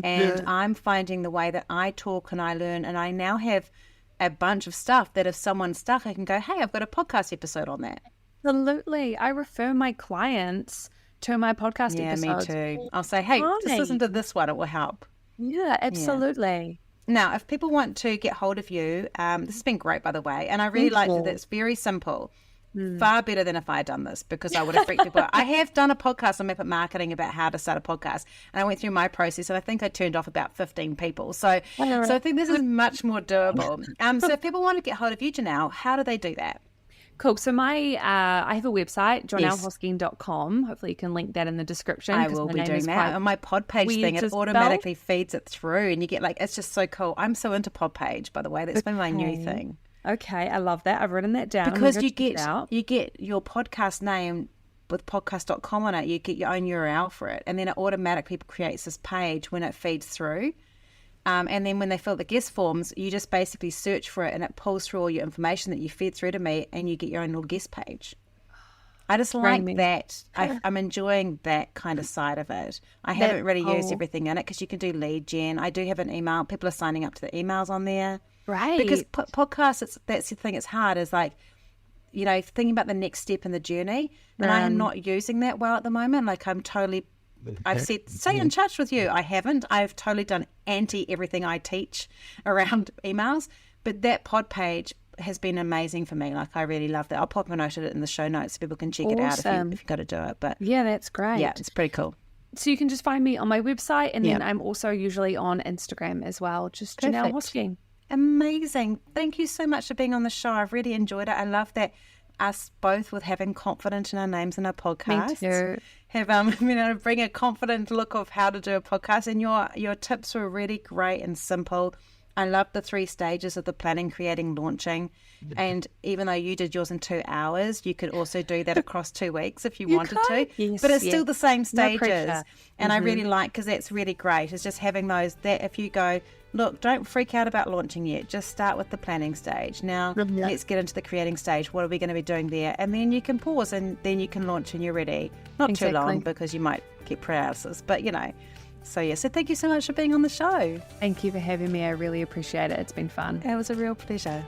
And I'm finding the way that I talk and I learn, and I now have a bunch of stuff that if someone's stuck, I can go, hey, I've got a podcast episode on that. Absolutely. I refer my clients to my podcast episodes. Yeah, me too. I'll say, hey, just listen to this one. It will help. Yeah, absolutely. Yeah. Now, if people want to get hold of you, this has been great, by the way, and I really like that it's very simple. Far better than if I had done this, because I would have freaked people out. I have done a podcast on Map It Marketing about how to start a podcast, and I went through my process, and I think I turned off about 15 people. So I think this is much more doable. So if people want to get hold of you, Johnelle, how do they do that? Cool. So I have a website, JohnelleHosking.com. Hopefully you can link that in the description. I will be doing that. On my pod page thing, it automatically feeds it through, and you get it's just so cool. I'm so into pod page, by the way. That's been my new thing. Okay, I love that. I've written that down. Because you get your podcast name with podcast.com on it. You get your own URL for it, and then it automatically creates this page when it feeds through. And then when they fill the guest forms, you just basically search for it and it pulls through all your information that you fed through to me and you get your own little guest page. I just like that. I'm enjoying that kind of side of it. I haven't really used everything in it because you can do lead gen. I do have an email. People are signing up to the emails on there. Right. Because podcasts, that's the thing. It's hard is like, you know, thinking about the next step in the journey. And I am not using that well at the moment. Like I've said, stay in touch with you. I haven't. I've totally done anti everything I teach around emails. But that pod page has been amazing for me. Like, I really love that. I'll pop a note of it in the show notes so people can check it out if you've got to do it. But yeah, that's great. Yeah, it's pretty cool. So you can just find me on my website, and then I'm also usually on Instagram as well, just Johnelle Hosking. Amazing. Thank you so much for being on the show. I've really enjoyed it. I love that us both with having confidence in our names in our podcasts. Me too. Have bring a confident look of how to do a podcast, and your tips were really great and simple. I love the 3 stages of the planning, creating, launching. And even though you did yours in 2 hours, you could also do that across 2 weeks if you wanted to. Yes, but it's still the same stages. No and I really like, because that's really great. It's just having those, that if you go, look, don't freak out about launching yet. Just start with the planning stage. Now, let's get into the creating stage. What are we going to be doing there? And then you can pause and then you can launch and you're ready. Not too long because you might get paralysis, but you know. So thank you so much for being on the show. Thank you for having me. I really appreciate it. It's been fun. It was a real pleasure.